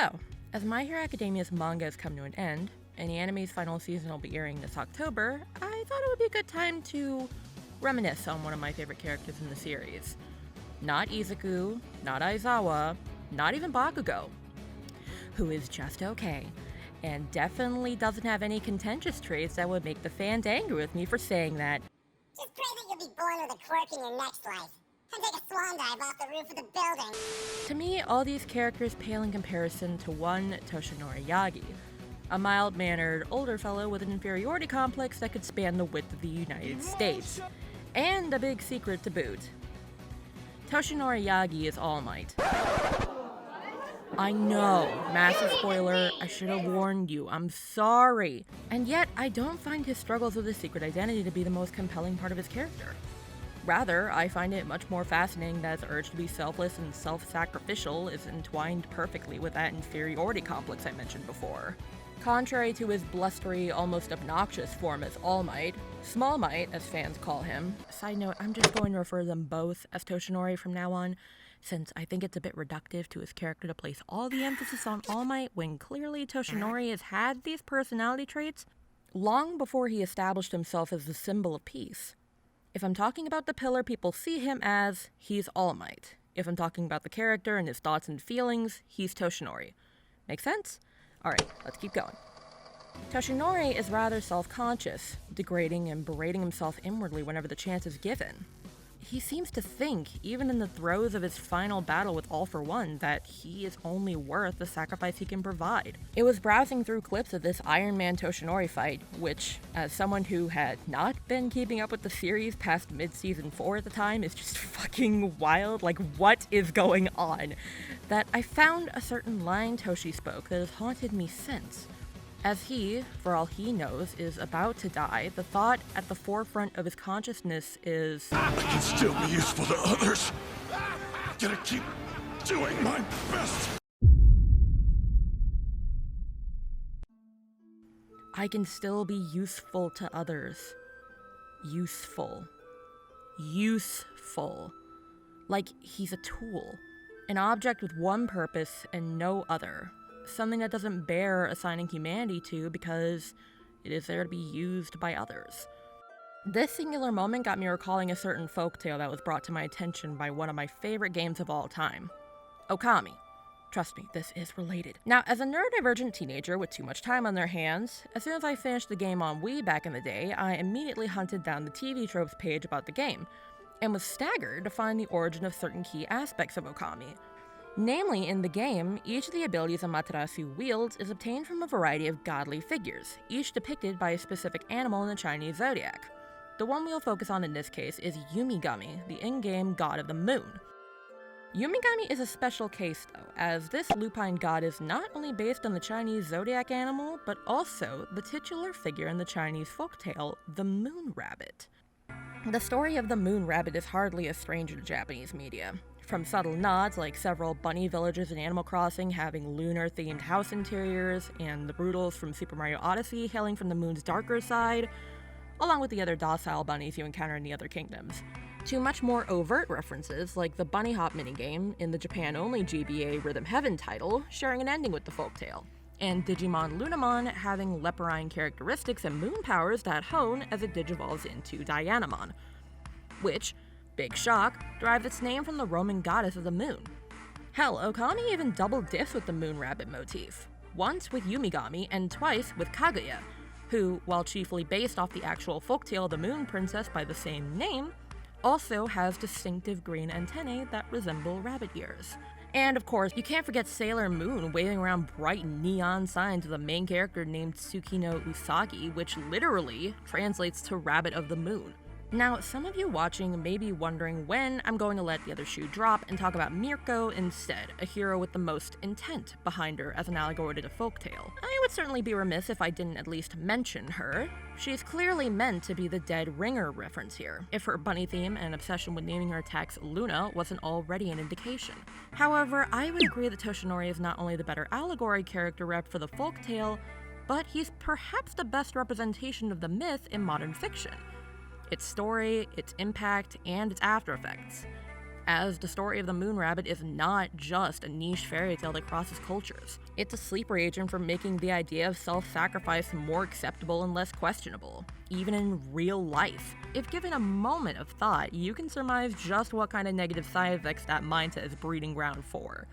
So, as My Hero Academia's manga has come to an end, and the anime's final season will be airing this October, I thought it would be a good time to reminisce on one of my favorite characters in the series. Not Izuku, not Aizawa, not even Bakugo, who is just okay, and definitely doesn't have any contentious traits that would make the fans angry with me for saying that. Just pray that you'll be born with a quirk in your next life, and take a swan dive off the roof of the building. To me, all these characters pale in comparison to one Toshinori Yagi, a mild-mannered older fellow with an inferiority complex that could span the width of the United States. And a big secret to boot. Toshinori Yagi is All Might. I know, massive spoiler, I should have warned you, I'm sorry. And yet, I don't find his struggles with his secret identity to be the most compelling part of his character. Rather, I find it much more fascinating that his urge to be selfless and self-sacrificial is entwined perfectly with that inferiority complex I mentioned before. Contrary to his blustery, almost obnoxious form as All Might, Small Might, as fans call him. Side note, I'm just going to refer to them both as Toshinori from now on, since I think it's a bit reductive to his character to place all the emphasis on All Might when clearly Toshinori has had these personality traits long before he established himself as the symbol of peace. If I'm talking about the pillar people see him as, he's All Might. If I'm talking about the character and his thoughts and feelings, he's Toshinori. Make sense? Alright, let's keep going. Toshinori is rather self-conscious, degrading and berating himself inwardly whenever the chance is given. He seems to think, even in the throes of his final battle with All for One, that he is only worth the sacrifice he can provide. It was browsing through clips of this Iron Man Toshinori fight, which, as someone who had not been keeping up with the series past mid-season 4 at the time, is just fucking wild. Like, what is going on? That I found a certain line Toshi spoke that has haunted me since. As he, for all he knows, is about to die, the thought at the forefront of his consciousness is, I can still be useful to others. Gotta keep doing my best. I can still be useful to others. Useful. Useful. Like he's a tool. An object with one purpose and no other. Something that doesn't bear assigning humanity to because it is there to be used by others. This singular moment got me recalling a certain folktale that was brought to my attention by one of my favorite games of all time, Okami. Trust me, this is related. Now, as a neurodivergent teenager with too much time on their hands, as soon as I finished the game on Wii back in the day, I immediately hunted down the TV tropes page about the game, and was staggered to find the origin of certain key aspects of Okami. Namely, in the game, each of the abilities Amaterasu wields is obtained from a variety of godly figures, each depicted by a specific animal in the Chinese zodiac. The one we'll focus on in this case is Yumigami, the in-game god of the moon. Yumigami is a special case though, as this lupine god is not only based on the Chinese zodiac animal, but also the titular figure in the Chinese folktale, the moon rabbit. The story of the moon rabbit is hardly a stranger to Japanese media. From subtle nods like several bunny villages in Animal Crossing having lunar-themed house interiors, and the Broodals from Super Mario Odyssey hailing from the moon's darker side, along with the other docile bunnies you encounter in the other kingdoms, to much more overt references like the bunny hop minigame in the Japan-only GBA Rhythm Heaven title, sharing an ending with the folktale, and Digimon Lunamon having leporine characteristics and moon powers that hone as it digivolves into Dianamon, which, big shock, derives its name from the Roman goddess of the moon. Hell, Okami even double diffs with the moon rabbit motif, once with Yumigami and twice with Kaguya, who, while chiefly based off the actual folktale of the moon princess by the same name, also has distinctive green antennae that resemble rabbit ears. And of course, you can't forget Sailor Moon waving around bright neon signs with a main character named Tsukino Usagi, which literally translates to Rabbit of the Moon. Now, some of you watching may be wondering when I'm going to let the other shoe drop and talk about Mirko instead, a hero with the most intent behind her as an allegory to the folktale. I would certainly be remiss if I didn't at least mention her. She's clearly meant to be the dead ringer reference here, if her bunny theme and obsession with naming her attacks Luna wasn't already an indication. However, I would agree that Toshinori is not only the better allegory character rep for the folktale, but he's perhaps the best representation of the myth in modern fiction. Its story, its impact, and its after effects. As the story of the moon rabbit is not just a niche fairy tale that crosses cultures. It's a sleeper agent for making the idea of self-sacrifice more acceptable and less questionable, even in real life. If given a moment of thought, you can surmise just what kind of negative side effects that mindset is breeding ground for.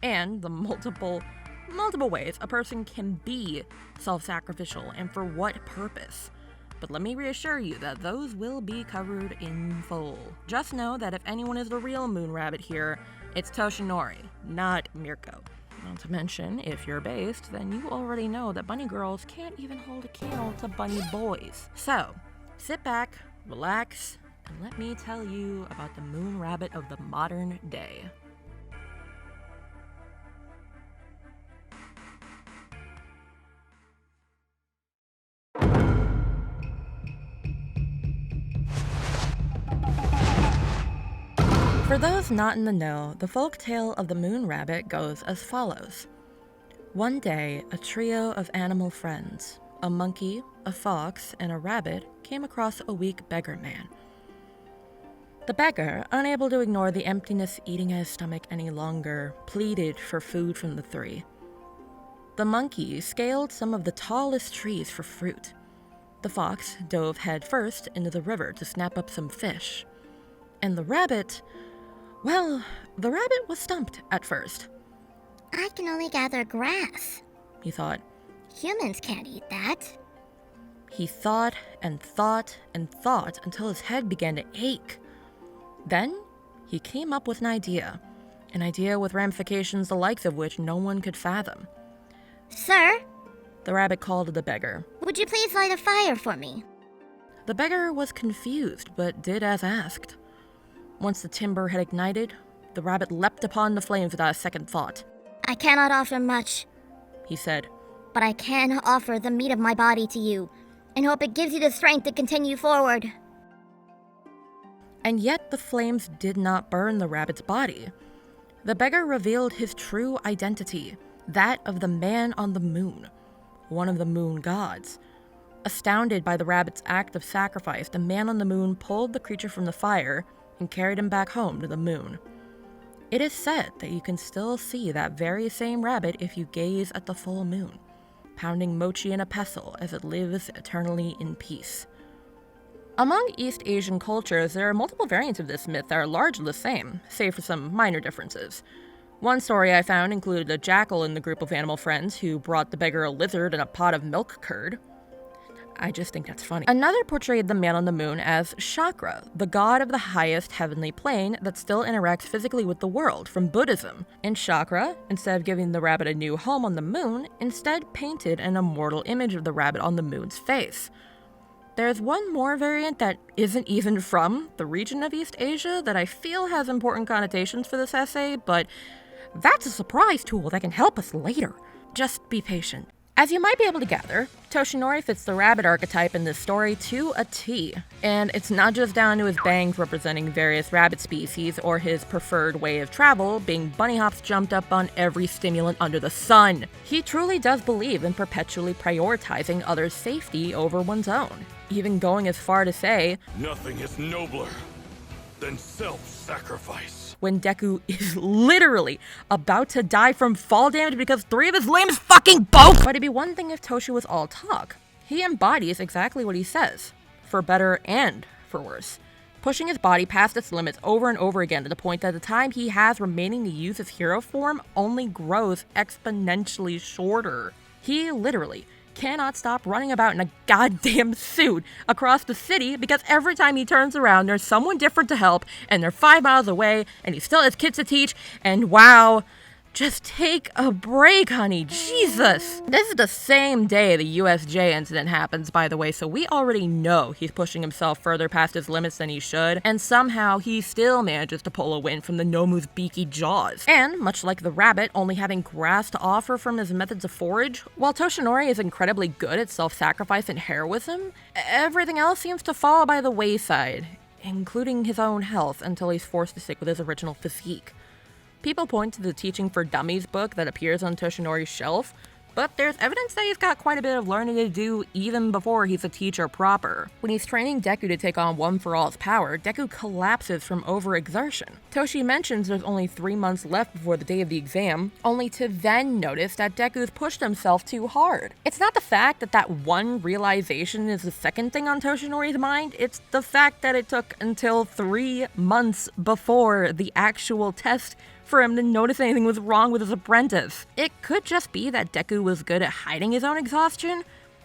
And the multiple ways a person can be self-sacrificial and for what purpose. But let me reassure you that those will be covered in full. Just know that if anyone is the real moon rabbit here, it's Toshinori, not Mirko. Not to mention, if you're based, then you already know that bunny girls can't even hold a candle to bunny boys. So, sit back, relax, and let me tell you about the moon rabbit of the modern day. For those not in the know, the folktale of the moon rabbit goes as follows. One day, a trio of animal friends, a monkey, a fox, and a rabbit, came across a weak beggar man. The beggar, unable to ignore the emptiness eating at his stomach any longer, pleaded for food from the three. The monkey scaled some of the tallest trees for fruit. The fox dove headfirst into the river to snap up some fish. And the rabbit was stumped at first. I can only gather grass, He thought. Humans can't eat that. He thought and thought and thought until his head began to ache. Then he came up with an idea with ramifications the likes of which no one could fathom. Sir, The rabbit called to the beggar. would you please light a fire for me? The beggar was confused, but did as asked. Once the timber had ignited, the rabbit leapt upon the flames without a second thought. I cannot offer much, He said, but I can offer the meat of my body to you, and hope it gives you the strength to continue forward. and yet the flames did not burn the rabbit's body. The beggar revealed his true identity, that of the man on the moon, one of the moon gods. Astounded by the rabbit's act of sacrifice, the man on the moon pulled the creature from the fire and carried him back home to the moon. It is said that you can still see that very same rabbit if you gaze at the full moon, pounding mochi in a pestle as it lives eternally in peace. Among East Asian cultures, there are multiple variants of this myth that are largely the same, save for some minor differences. One story I found included a jackal in the group of animal friends who brought the beggar a lizard and a pot of milk curd. I just think that's funny. Another portrayed the man on the moon as Chakra, the god of the highest heavenly plane that still interacts physically with the world, from Buddhism. And Chakra, instead of giving the rabbit a new home on the moon, instead painted an immortal image of the rabbit on the moon's face. There's one more variant that isn't even from the region of East Asia that I feel has important connotations for this essay, but that's a surprise tool that can help us later. Just be patient. As you might be able to gather, Toshinori fits the rabbit archetype in this story to a T, and it's not just down to his bangs representing various rabbit species or his preferred way of travel being bunny hops jumped up on every stimulant under the sun. He truly does believe in perpetually prioritizing others' safety over one's own, even going as far to say, Nothing is nobler than self-sacrifice. when Deku is literally about to die from fall damage because 3 of his limbs fucking broke. But it'd be one thing if Toshi was all talk. He embodies exactly what he says, for better and for worse, pushing his body past its limits over and over again to the point that the time he has remaining to use his hero form only grows exponentially shorter. He literally cannot stop running about in a goddamn suit across the city because every time he turns around there's someone different to help and they're 5 miles away and he still has kids to teach, and wow, just take a break, honey. Jesus. This is the same day the USJ incident happens, by the way, so we already know he's pushing himself further past his limits than he should, and somehow he still manages to pull a win from the Nomu's beaky jaws. And, much like the rabbit only having grass to offer from his methods of forage, while Toshinori is incredibly good at self-sacrifice and heroism, everything else seems to fall by the wayside, including his own health, until he's forced to stick with his original physique. People point to the Teaching for Dummies book that appears on Toshinori's shelf, but there's evidence that he's got quite a bit of learning to do even before he's a teacher proper. When he's training Deku to take on One For All's power, Deku collapses from overexertion. Toshi mentions there's only 3 months left before the day of the exam, only to then notice that Deku's pushed himself too hard. It's not the fact that that one realization is the second thing on Toshinori's mind, it's the fact that it took until 3 months before the actual test for him to notice anything was wrong with his apprentice. It could just be that Deku was good at hiding his own exhaustion.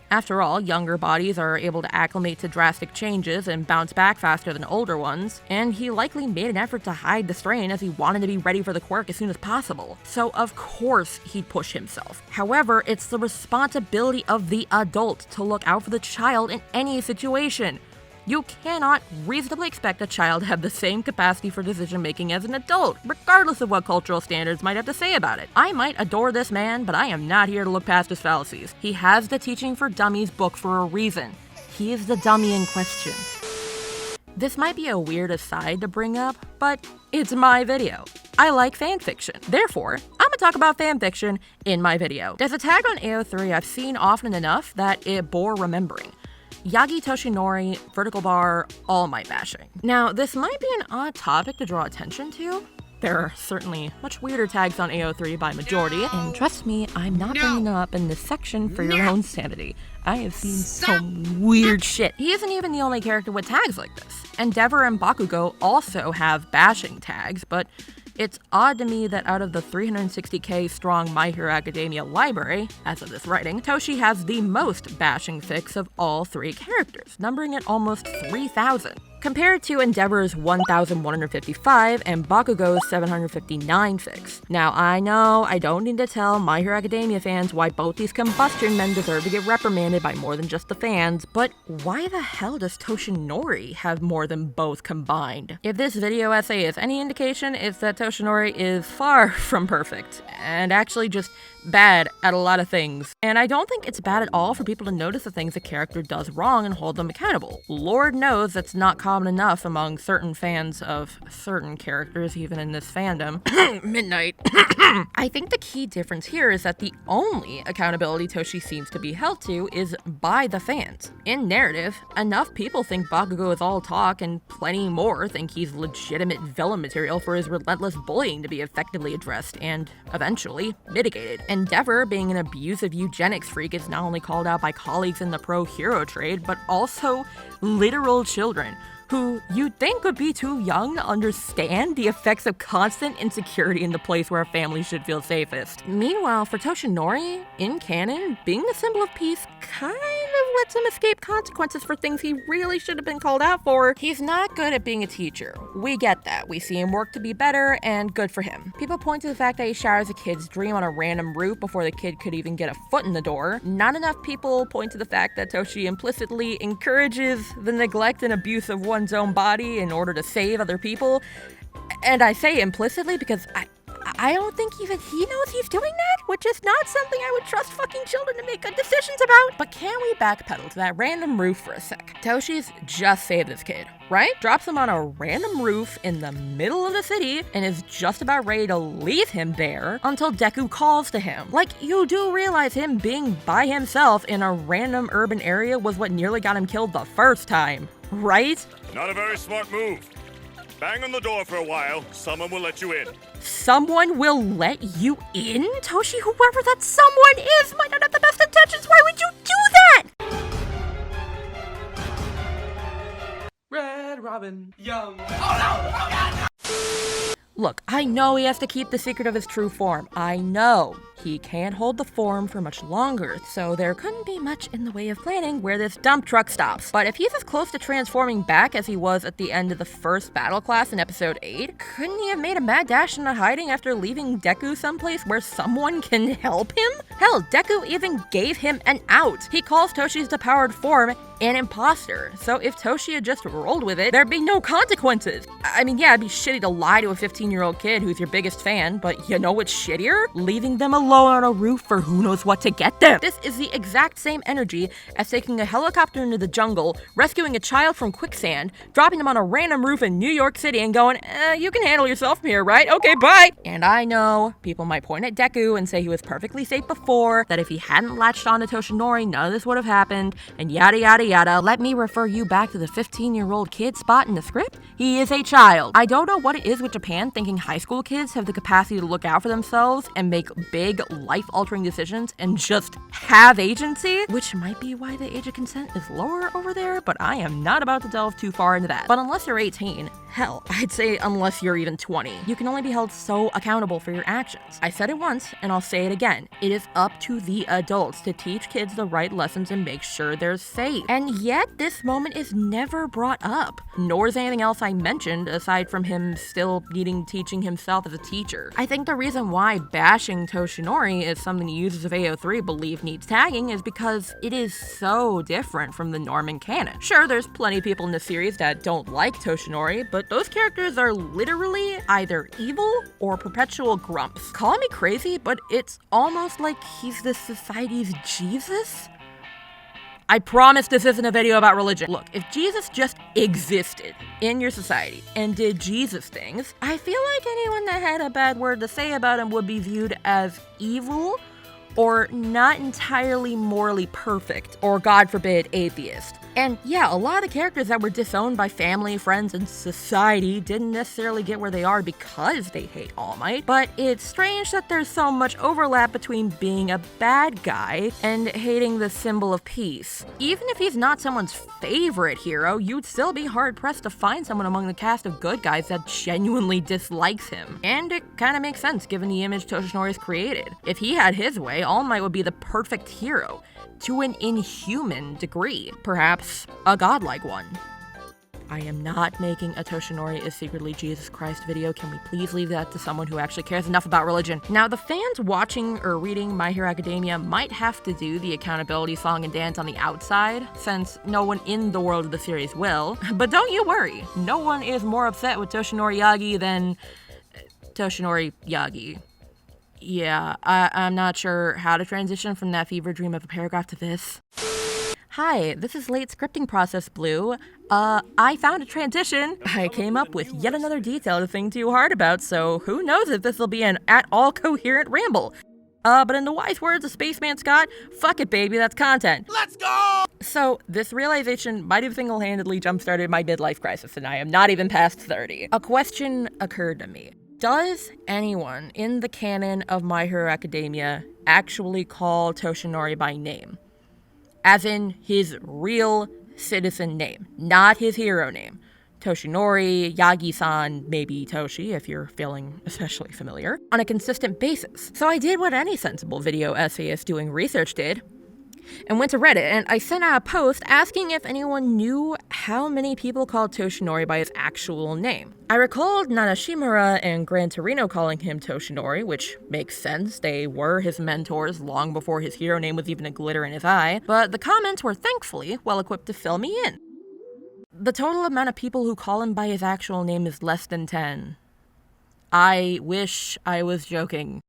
After all, younger bodies are able to acclimate to drastic changes and bounce back faster than older ones, and he likely made an effort to hide the strain as he wanted to be ready for the quirk as soon as possible. So of course he'd push himself. However, it's the responsibility of the adult to look out for the child in any situation. You cannot reasonably expect a child to have the same capacity for decision-making as an adult, regardless of what cultural standards might have to say about it. I might adore this man, but I am not here to look past his fallacies. He has the Teaching for Dummies book for a reason. He is the dummy in question. This might be a weird aside to bring up, but it's my video. I like fanfiction. Therefore, I'm gonna talk about fanfiction in my video. There's a tag on AO3 I've seen often enough that it bore remembering. Yagi, Toshinori, vertical bar, all might bashing. Now, this might be an odd topic to draw attention to. There are certainly much weirder tags on AO3 by majority, and trust me, I'm not bringing them up in this section for your own sanity. I have seen some weird shit. He isn't even the only character with tags like this. Endeavor and Bakugo also have bashing tags, but it's odd to me that out of the 360k strong My Hero Academia library, as of this writing, Toshi has the most bashing fics of all 3 characters, numbering at almost 3,000. Compared to Endeavor's 1,155 and Bakugo's 759 fics. Now, I know I don't need to tell My Hero Academia fans why both these combustion men deserve to get reprimanded by more than just the fans, but why the hell does Toshinori have more than both combined? If this video essay is any indication, it's that Toshinori is far from perfect, and actually just bad at a lot of things. And I don't think it's bad at all for people to notice the things a character does wrong and hold them accountable. Lord knows that's not common enough among certain fans of certain characters, even in this fandom. Midnight. I think the key difference here is that the only accountability Toshi seems to be held to is by the fans. In narrative, enough people think Bakugo is all talk and plenty more think he's legitimate villain material for his relentless bullying to be effectively addressed and, eventually, mitigated. Endeavor, being an abusive eugenics freak, is not only called out by colleagues in the pro-hero trade, but also literal children, who you'd think would be too young to understand the effects of constant insecurity in the place where a family should feel safest. Meanwhile, for Toshinori, in canon, being the symbol of peace kind of lets him escape consequences for things he really should have been called out for. He's not good at being a teacher. We get that. We see him work to be better, and good for him. People point to the fact that he shatters a kid's dream on a random roof before the kid could even get a foot in the door. Not enough people point to the fact that Toshi implicitly encourages the neglect and abuse of one's own body in order to save other people. And I say implicitly because I don't think even he knows he's doing that, which is not something I would trust fucking children to make good decisions about. But can we backpedal to that random roof for a sec? Toshi's just saved this kid, right? Drops him on a random roof in the middle of the city and is just about ready to leave him there until Deku calls to him. Like, you do realize him being by himself in a random urban area was what nearly got him killed the first time, right? Not a very smart move. Bang on the door for a while, someone will let you in. Someone will let you in? Toshi, whoever that someone is, might not have the best intentions. Why would you do that? Red Robin, young. Look, I know he has to keep the secret of his true form. I know. He can't hold the form for much longer, so there couldn't be much in the way of planning where this dump truck stops. But if he's as close to transforming back as he was at the end of the first battle class in episode 8, couldn't he have made a mad dash into hiding after leaving Deku someplace where someone can help him? Hell, Deku even gave him an out. He calls Toshi's depowered form an imposter, so if Toshi had just rolled with it, there'd be no consequences. I mean, yeah, it'd be shitty to lie to a 15-year-old 15-year-old kid who's your biggest fan, but you know what's shittier? Leaving them alone on a roof for who knows what to get them. This is the exact same energy as taking a helicopter into the jungle, rescuing a child from quicksand, dropping them on a random roof in New York City and going, you can handle yourself from here, right? Okay, bye! And I know, people might point at Deku and say he was perfectly safe before, that if he hadn't latched on to Toshinori, none of this would have happened, and yada yada yada. Let me refer you back to the 15-year-old kid spot in the script. He is a child. I don't know what it is with Japan thinking high school kids have the capacity to look out for themselves and make big, life-altering decisions and just have agency, which might be why the age of consent is lower over there, but I am not about to delve too far into that. But unless you're 18, hell, I'd say unless you're even 20, you can only be held so accountable for your actions. I said it once, and I'll say it again. It is up to the adults to teach kids the right lessons and make sure they're safe. And yet, this moment is never brought up, nor is anything else I mentioned, aside from him still needing teaching himself as a teacher. I think the reason why bashing Toshinori is something users of AO3 believe needs tagging is because it is so different from the norm and canon. Sure, there's plenty of people in the series that don't like Toshinori, but those characters are literally either evil or perpetual grumps. Call me crazy, but it's almost like he's this society's Jesus? I promise this isn't a video about religion. Look, if Jesus just existed in your society and did Jesus things, I feel like anyone that had a bad word to say about him would be viewed as evil or not entirely morally perfect, or God forbid, atheist. And yeah, a lot of the characters that were disowned by family, friends, and society didn't necessarily get where they are because they hate All Might, but it's strange that there's so much overlap between being a bad guy and hating the symbol of peace. Even if he's not someone's favorite hero, you'd still be hard-pressed to find someone among the cast of good guys that genuinely dislikes him. And it kinda makes sense given the image Toshinori's created. If he had his way, All Might would be the perfect hero, to an inhuman degree, perhaps a godlike one. I am not making a Toshinori is secretly Jesus Christ video. Can we please leave that to someone who actually cares enough about religion? Now, the fans watching or reading My Hero Academia might have to do the accountability song and dance on the outside, since no one in the world of the series will. But don't you worry, no one is more upset with Toshinori Yagi than Toshinori Yagi. Yeah, I'm not sure how to transition from that fever dream of a paragraph to this. Hi, this is Late Scripting Process Blue. I found a transition. I came up with yet another detail to think too hard about, so who knows if this will be an at-all coherent ramble. But in the wise words of Spaceman Scott, fuck it baby, that's content. Let's go! So, this realization might have single-handedly jump-started my midlife crisis, and I am not even past 30. A question occurred to me. Does anyone in the canon of My Hero Academia actually call Toshinori by name? As in his real citizen name, not his hero name. Toshinori, Yagi-san, maybe Toshi if you're feeling especially familiar, on a consistent basis. So I did what any sensible video essayist doing research did, and went to Reddit, and I sent out a post asking if anyone knew how many people called Toshinori by his actual name. I recalled Nanashimura and Gran Torino calling him Toshinori, which makes sense, they were his mentors long before his hero name was even a glitter in his eye, but the comments were thankfully well-equipped to fill me in. The total amount of people who call him by his actual name is less than 10. I wish I was joking.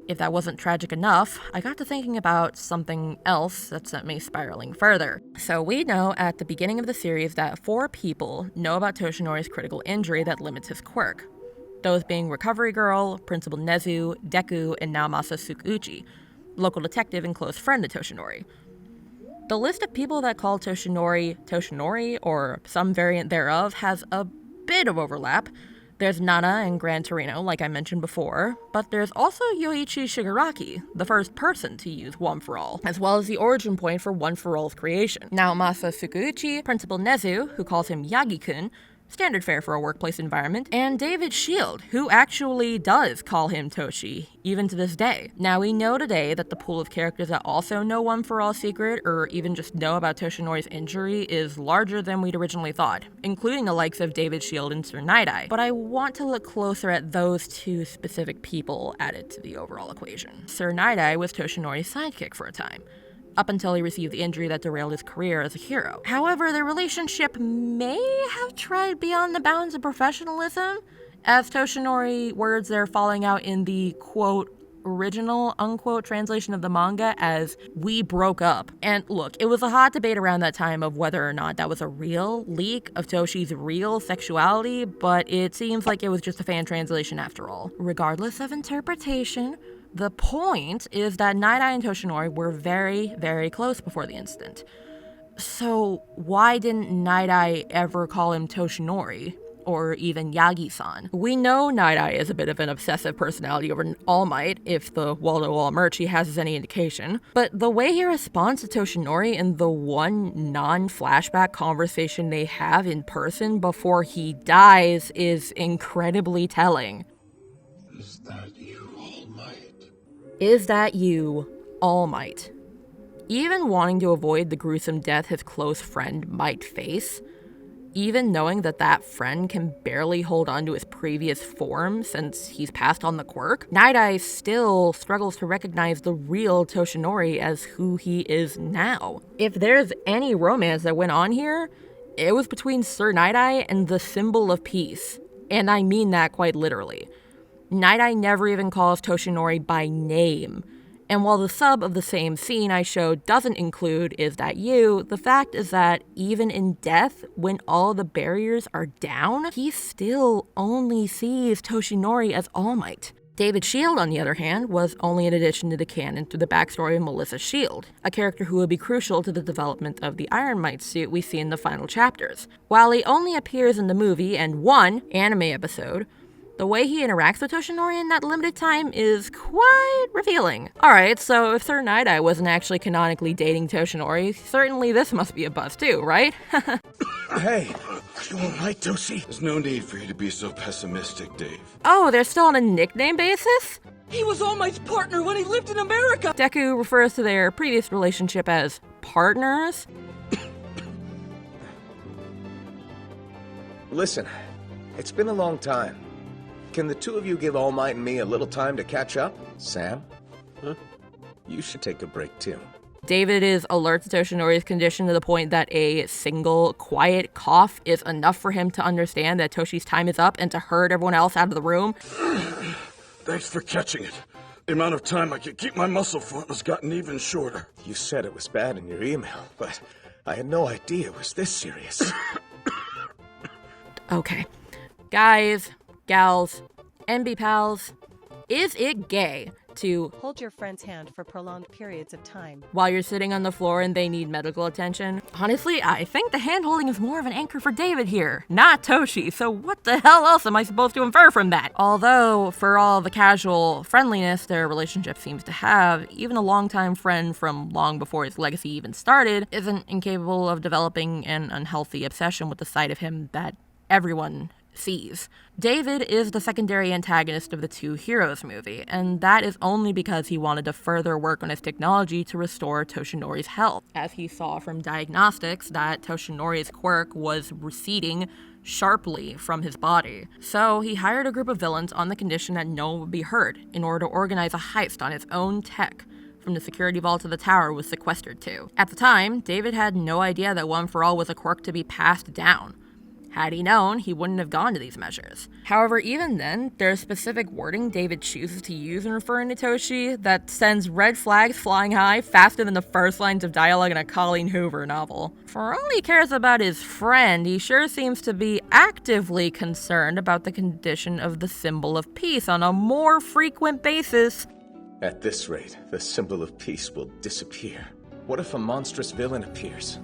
If that wasn't tragic enough, I got to thinking about something else that sent me spiraling further. So we know at the beginning of the series that 4 people know about Toshinori's critical injury that limits his quirk. Those being Recovery Girl, Principal Nezu, Deku, and Naomasa Tsukuuchi, local detective and close friend of Toshinori. The list of people that call Toshinori Toshinori, or some variant thereof, has a bit of overlap. There's Nana and Gran Torino, like I mentioned before, but there's also Yoichi Shigaraki, the first person to use One For All, as well as the origin point for One For All's creation. Naomasa Tsukuuchi, Principal Nezu, who calls him Yagi-kun, standard fare for a workplace environment, and David Shield, who actually does call him Toshi, even to this day. Now, we know today that the pool of characters that also know One For All's secret, or even just know about Toshinori's injury, is larger than we'd originally thought, including the likes of David Shield and Sir Night-Eye. But I want to look closer at those 2 specific people added to the overall equation. Sir Night-Eye was Toshinori's sidekick for a time, up until he received the injury that derailed his career as a hero. However, their relationship may have tread beyond the bounds of professionalism, As Toshinori words there falling out in the quote original unquote translation of the manga as "we broke up." And look, it was a hot debate around that time of whether or not that was a real leak of Toshi's real sexuality, but it seems like it was just a fan translation after all. Regardless of interpretation, the point is that Night Eye and Toshinori were very, very close before the incident. So why didn't Night Eye ever call him Toshinori? Or even Yagi-san. We know Night Eye is a bit of an obsessive personality over All Might, if the wall-to-wall merch he has is any indication, but the way he responds to Toshinori in the one non-flashback conversation they have in person before he dies is incredibly telling. Is that you, All Might? Is that you, All Might? Even wanting to avoid the gruesome death his close friend might face, even knowing that that friend can barely hold on to his previous form since he's passed on the quirk, Night Eye still struggles to recognize the real Toshinori as who he is now. If there's any romance that went on here, it was between Sir Night Eye and the symbol of peace. And I mean that quite literally. Night Eye never even calls Toshinori by name. And while the sub of the same scene I showed doesn't include "is that you," the fact is that even in death, when all the barriers are down, he still only sees Toshinori as All Might. David Shield, on the other hand, was only an addition to the canon through the backstory of Melissa Shield, a character who would be crucial to the development of the Iron Might suit we see in the final chapters. While he only appears in the movie and one anime episode, the way he interacts with Toshinori in that limited time is quite revealing. Alright, so if Sir Night Eye wasn't actually canonically dating Toshinori, certainly this must be a bust too, right? Hey, are you all right, Toshi? There's no need for you to be so pessimistic, Dave. Oh, they're still on a nickname basis? He was All Might's partner when he lived in America! Deku refers to their previous relationship as partners. Listen, it's been a long time. Can the two of you give All Might and me a little time to catch up? Sam? Huh? You should take a break too. David is alert to Toshinori's condition to the point that a single, quiet cough is enough for him to understand that Toshi's time is up and to herd everyone else out of the room. Thanks for catching it. The amount of time I could keep my muscle front has gotten even shorter. You said it was bad in your email, but I had no idea it was this serious. Okay. Guys, gals, NB pals, is it gay to hold your friend's hand for prolonged periods of time while you're sitting on the floor and they need medical attention? Honestly, I think the hand-holding is more of an anchor for David here, not Toshi, so what the hell else am I supposed to infer from that? Although, for all the casual friendliness their relationship seems to have, even a longtime friend from long before his legacy even started isn't incapable of developing an unhealthy obsession with the sight of him that everyone sees. David is the secondary antagonist of the Two Heroes movie, and that is only because he wanted to further work on his technology to restore Toshinori's health, as he saw from diagnostics that Toshinori's quirk was receding sharply from his body. So he hired a group of villains on the condition that no one would be hurt in order to organize a heist on his own tech from the security vault of the tower was sequestered to. At the time, David had no idea that One for All was a quirk to be passed down. Had he known, he wouldn't have gone to these measures. However, even then, there's specific wording David chooses to use in referring to Toshi that sends red flags flying high faster than the first lines of dialogue in a Colleen Hoover novel. For all he cares about his friend, he sure seems to be actively concerned about the condition of the symbol of peace on a more frequent basis. At this rate, the symbol of peace will disappear. What if a monstrous villain appears?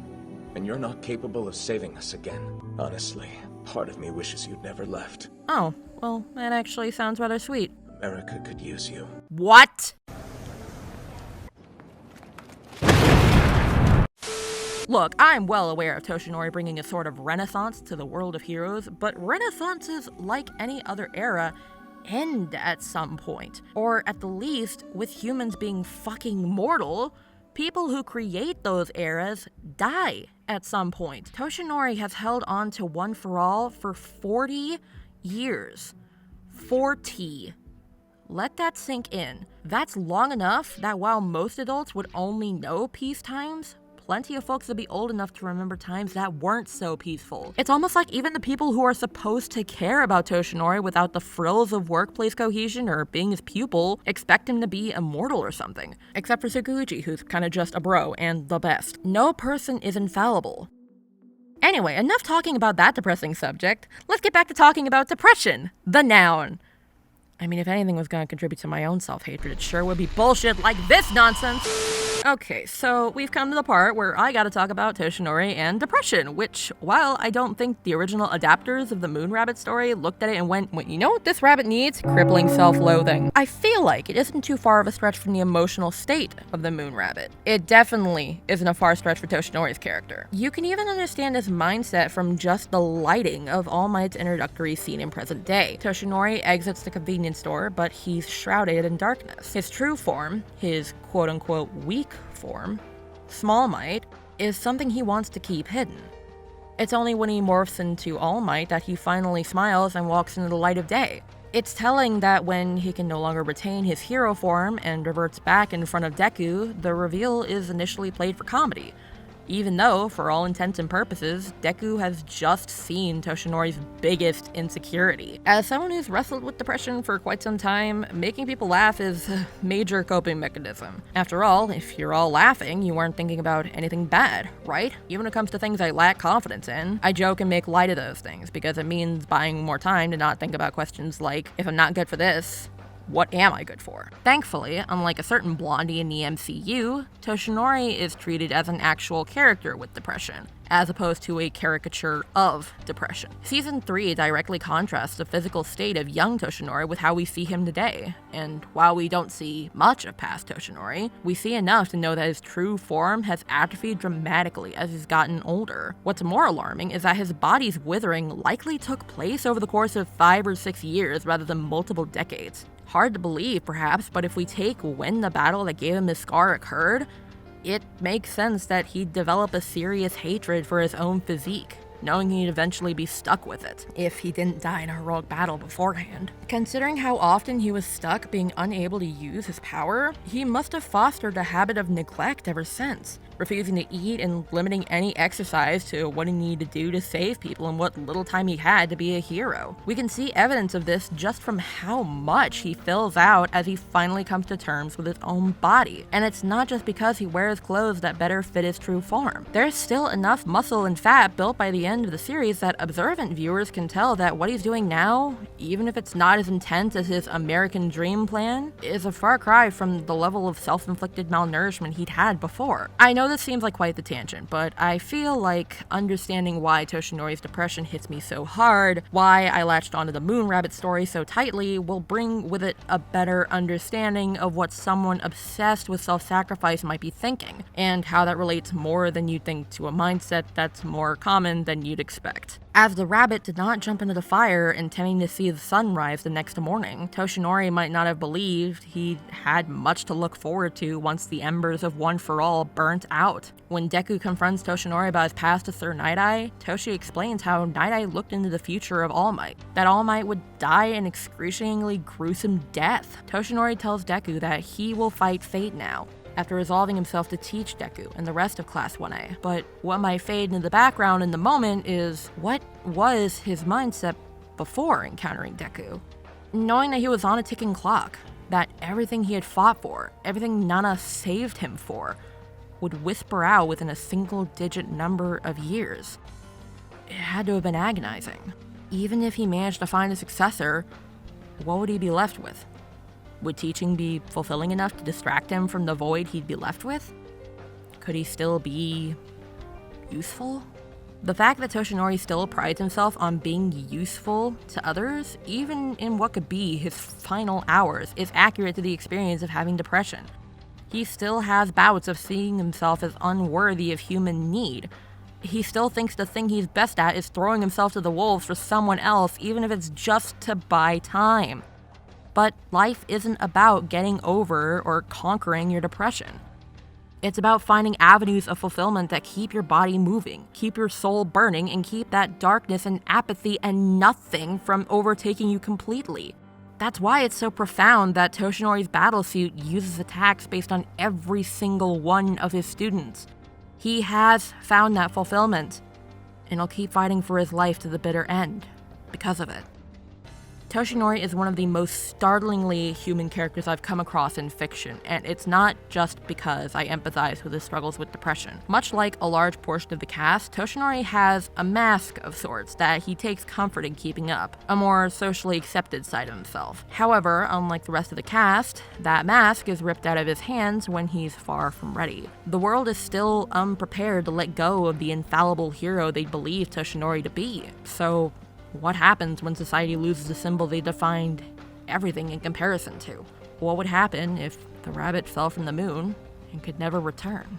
And you're not capable of saving us again. Honestly, part of me wishes you'd never left. Oh, well, that actually sounds rather sweet. America could use you. What? Look, I'm well aware of Toshinori bringing a sort of renaissance to the world of heroes, but renaissances, like any other era, end at some point. Or at the least, with humans being fucking mortal, people who create those eras die at some point. Toshinori has held on to One for All for 40 years. 40. Let that sink in. That's long enough that while most adults would only know peace times, plenty of folks will be old enough to remember times that weren't so peaceful. It's almost like even the people who are supposed to care about Toshinori without the frills of workplace cohesion or being his pupil expect him to be immortal or something. Except for Tsukuuchi, who's kinda just a bro and the best. No person is infallible. Anyway, enough talking about that depressing subject. Let's get back to talking about depression, the noun. I mean, if anything was gonna contribute to my own self-hatred, it sure would be bullshit like this nonsense. Okay, so we've come to the part where I gotta talk about Toshinori and depression, which, while I don't think the original adapters of the Moon Rabbit story looked at it and went, you know what this rabbit needs? Crippling self-loathing. I feel like it isn't too far of a stretch from the emotional state of the Moon Rabbit. It definitely isn't a far stretch for Toshinori's character. You can even understand his mindset from just the lighting of All Might's introductory scene in present day. Toshinori exits the convenience store, but he's shrouded in darkness. His true form, his quote-unquote weak form, Small Might, is something he wants to keep hidden. It's only when he morphs into All Might that he finally smiles and walks into the light of day. It's telling that when he can no longer retain his hero form and reverts back in front of Deku, the reveal is initially played for comedy. Even though, for all intents and purposes, Deku has just seen Toshinori's biggest insecurity. As someone who's wrestled with depression for quite some time, making people laugh is a major coping mechanism. After all, if you're all laughing, you weren't thinking about anything bad, right? Even when it comes to things I lack confidence in, I joke and make light of those things because it means buying more time to not think about questions like, if I'm not good for this, what am I good for? Thankfully, unlike a certain blondie in the MCU, Toshinori is treated as an actual character with depression, as opposed to a caricature of depression. Season 3 directly contrasts the physical state of young Toshinori with how we see him today, and while we don't see much of past Toshinori, we see enough to know that his true form has atrophied dramatically as he's gotten older. What's more alarming is that his body's withering likely took place over the course of 5 or 6 years rather than multiple decades. Hard to believe, perhaps, but if we take when the battle that gave him his scar occurred, it makes sense that he'd develop a serious hatred for his own physique, knowing he'd eventually be stuck with it, if he didn't die in a heroic battle beforehand. Considering how often he was stuck being unable to use his power, he must have fostered a habit of neglect ever since, refusing to eat and limiting any exercise to what he needed to do to save people in what little time he had to be a hero. We can see evidence of this just from how much he fills out as he finally comes to terms with his own body. And it's not just because he wears clothes that better fit his true form. There's still enough muscle and fat built by the end of the series that observant viewers can tell that what he's doing now, even if it's not as intense as his American dream plan, is a far cry from the level of self-inflicted malnourishment he'd had before. I know this seems like quite the tangent, but I feel like understanding why Toshinori's depression hits me so hard, why I latched onto the Moon Rabbit story so tightly, will bring with it a better understanding of what someone obsessed with self-sacrifice might be thinking, and how that relates more than you'd think to a mindset that's more common than you'd expect. As the rabbit did not jump into the fire intending to see the sun rise the next morning, Toshinori might not have believed he had much to look forward to once the embers of One for All burnt out. When Deku confronts Toshinori about his past to Sir Night-Eye, Toshi explains how Night-Eye looked into the future of All Might, that All Might would die an excruciatingly gruesome death. Toshinori tells Deku that he will fight fate now, after resolving himself to teach Deku and the rest of Class 1A. But what might fade into the background in the moment is, what was his mindset before encountering Deku? Knowing that he was on a ticking clock, that everything he had fought for, everything Nana saved him for, would whisper out within a single-digit number of years. It had to have been agonizing. Even if he managed to find a successor, what would he be left with? Would teaching be fulfilling enough to distract him from the void he'd be left with? Could he still be useful? The fact that Toshinori still prides himself on being useful to others, even in what could be his final hours, is accurate to the experience of having depression. He still has bouts of seeing himself as unworthy of human need. He still thinks the thing he's best at is throwing himself to the wolves for someone else, even if it's just to buy time. But life isn't about getting over or conquering your depression. It's about finding avenues of fulfillment that keep your body moving, keep your soul burning, and keep that darkness and apathy and nothing from overtaking you completely. That's why it's so profound that Toshinori's battlesuit uses attacks based on every single one of his students. He has found that fulfillment, and he'll keep fighting for his life to the bitter end because of it. Toshinori is one of the most startlingly human characters I've come across in fiction, and it's not just because I empathize with his struggles with depression. Much like a large portion of the cast, Toshinori has a mask of sorts that he takes comfort in keeping up, a more socially accepted side of himself. However, unlike the rest of the cast, that mask is ripped out of his hands when he's far from ready. The world is still unprepared to let go of the infallible hero they believe Toshinori to be. So, what happens when society loses the symbol they defined everything in comparison to? What would happen if the rabbit fell from the moon and could never return?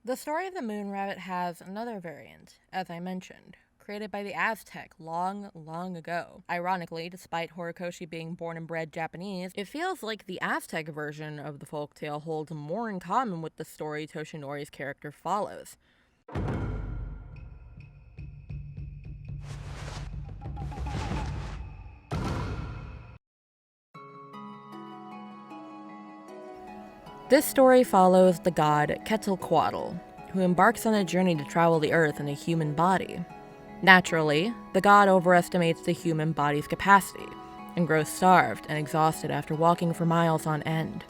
The story of the moon rabbit has another variant, as I mentioned, created by the Aztec long, long ago. Ironically, despite Horikoshi being born and bred Japanese, it feels like the Aztec version of the folktale holds more in common with the story Toshinori's character follows. This story follows the god Quetzalcoatl, who embarks on a journey to travel the earth in a human body. Naturally, the god overestimates the human body's capacity and grows starved and exhausted after walking for miles on end.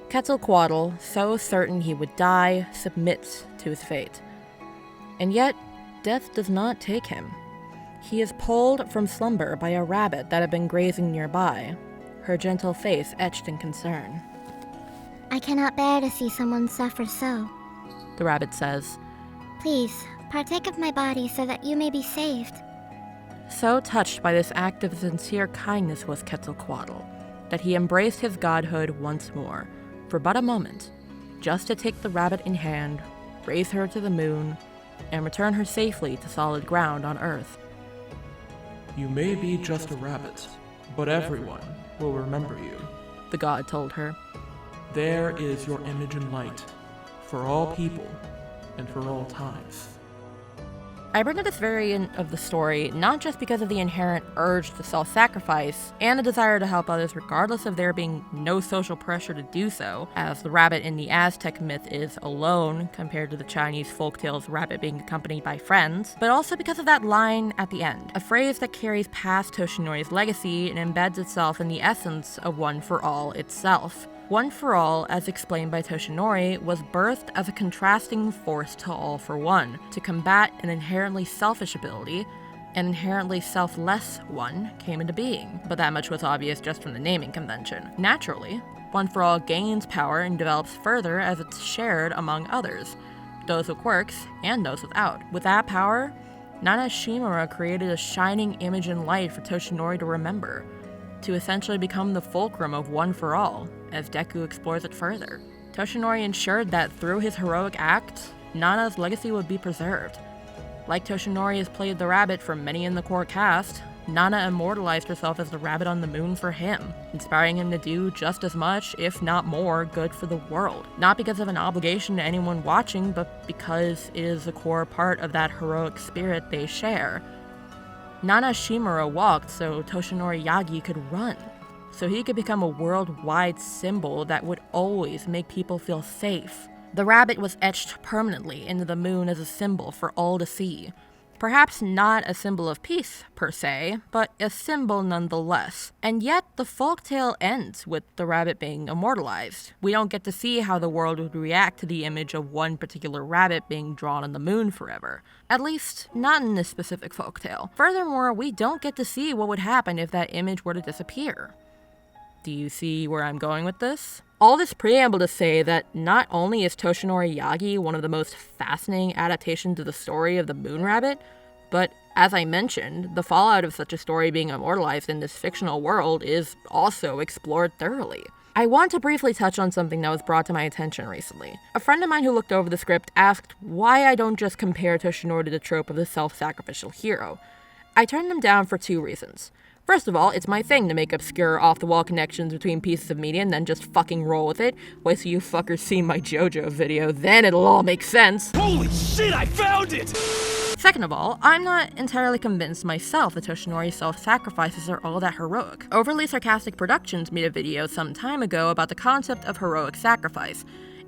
Quetzalcoatl, so certain he would die, submits to his fate. And yet, death does not take him. He is pulled from slumber by a rabbit that had been grazing nearby, her gentle face etched in concern. I cannot bear to see someone suffer so. The rabbit says, Please, partake of my body so that you may be saved. So touched by this act of sincere kindness was Quetzalcoatl, that he embraced his godhood once more, for but a moment, just to take the rabbit in hand, raise her to the moon, and return her safely to solid ground on Earth. You may be just a rabbit, but everyone will remember you, the god told her. There is your image in light, for all people and for all times. I bring up this variant of the story not just because of the inherent urge to self-sacrifice and the desire to help others regardless of there being no social pressure to do so, as the rabbit in the Aztec myth is alone compared to the Chinese folktale's rabbit being accompanied by friends, but also because of that line at the end, a phrase that carries past Toshinori's legacy and embeds itself in the essence of One for All itself. One for All, as explained by Toshinori, was birthed as a contrasting force to All for One, to combat an inherently selfish ability. An inherently selfless one came into being, but that much was obvious just from the naming convention. Naturally, One for All gains power and develops further as it's shared among others, those with quirks and those without. With that power, Nana Shimura created a shining image and light for Toshinori to remember, to essentially become the fulcrum of One for All, as Deku explores it further. Toshinori ensured that through his heroic act, Nana's legacy would be preserved. Like Toshinori has played the rabbit for many in the core cast, Nana immortalized herself as the rabbit on the moon for him, inspiring him to do just as much, if not more, good for the world. Not because of an obligation to anyone watching, but because it is a core part of that heroic spirit they share. Nana Shimura walked so Toshinori Yagi could run, so he could become a worldwide symbol that would always make people feel safe. The rabbit was etched permanently into the moon as a symbol for all to see. Perhaps not a symbol of peace, per se, but a symbol nonetheless. And yet, the folktale ends with the rabbit being immortalized. We don't get to see how the world would react to the image of one particular rabbit being drawn on the moon forever. At least, not in this specific folktale. Furthermore, we don't get to see what would happen if that image were to disappear. Do you see where I'm going with this? All this preamble to say that not only is Toshinori Yagi one of the most fascinating adaptations of the story of the moon rabbit, but as I mentioned, the fallout of such a story being immortalized in this fictional world is also explored thoroughly. I want to briefly touch on something that was brought to my attention recently. A friend of mine who looked over the script asked why I don't just compare Toshinori to the trope of the self-sacrificial hero. I turned them down for two reasons. First of all, it's my thing to make obscure, off-the-wall connections between pieces of media and then just fucking roll with it. Wait till you fuckers see my JoJo video, then it'll all make sense. Holy shit, I found it! Second of all, I'm not entirely convinced myself that Toshinori's self-sacrifices are all that heroic. Overly Sarcastic Productions made a video some time ago about the concept of heroic sacrifice,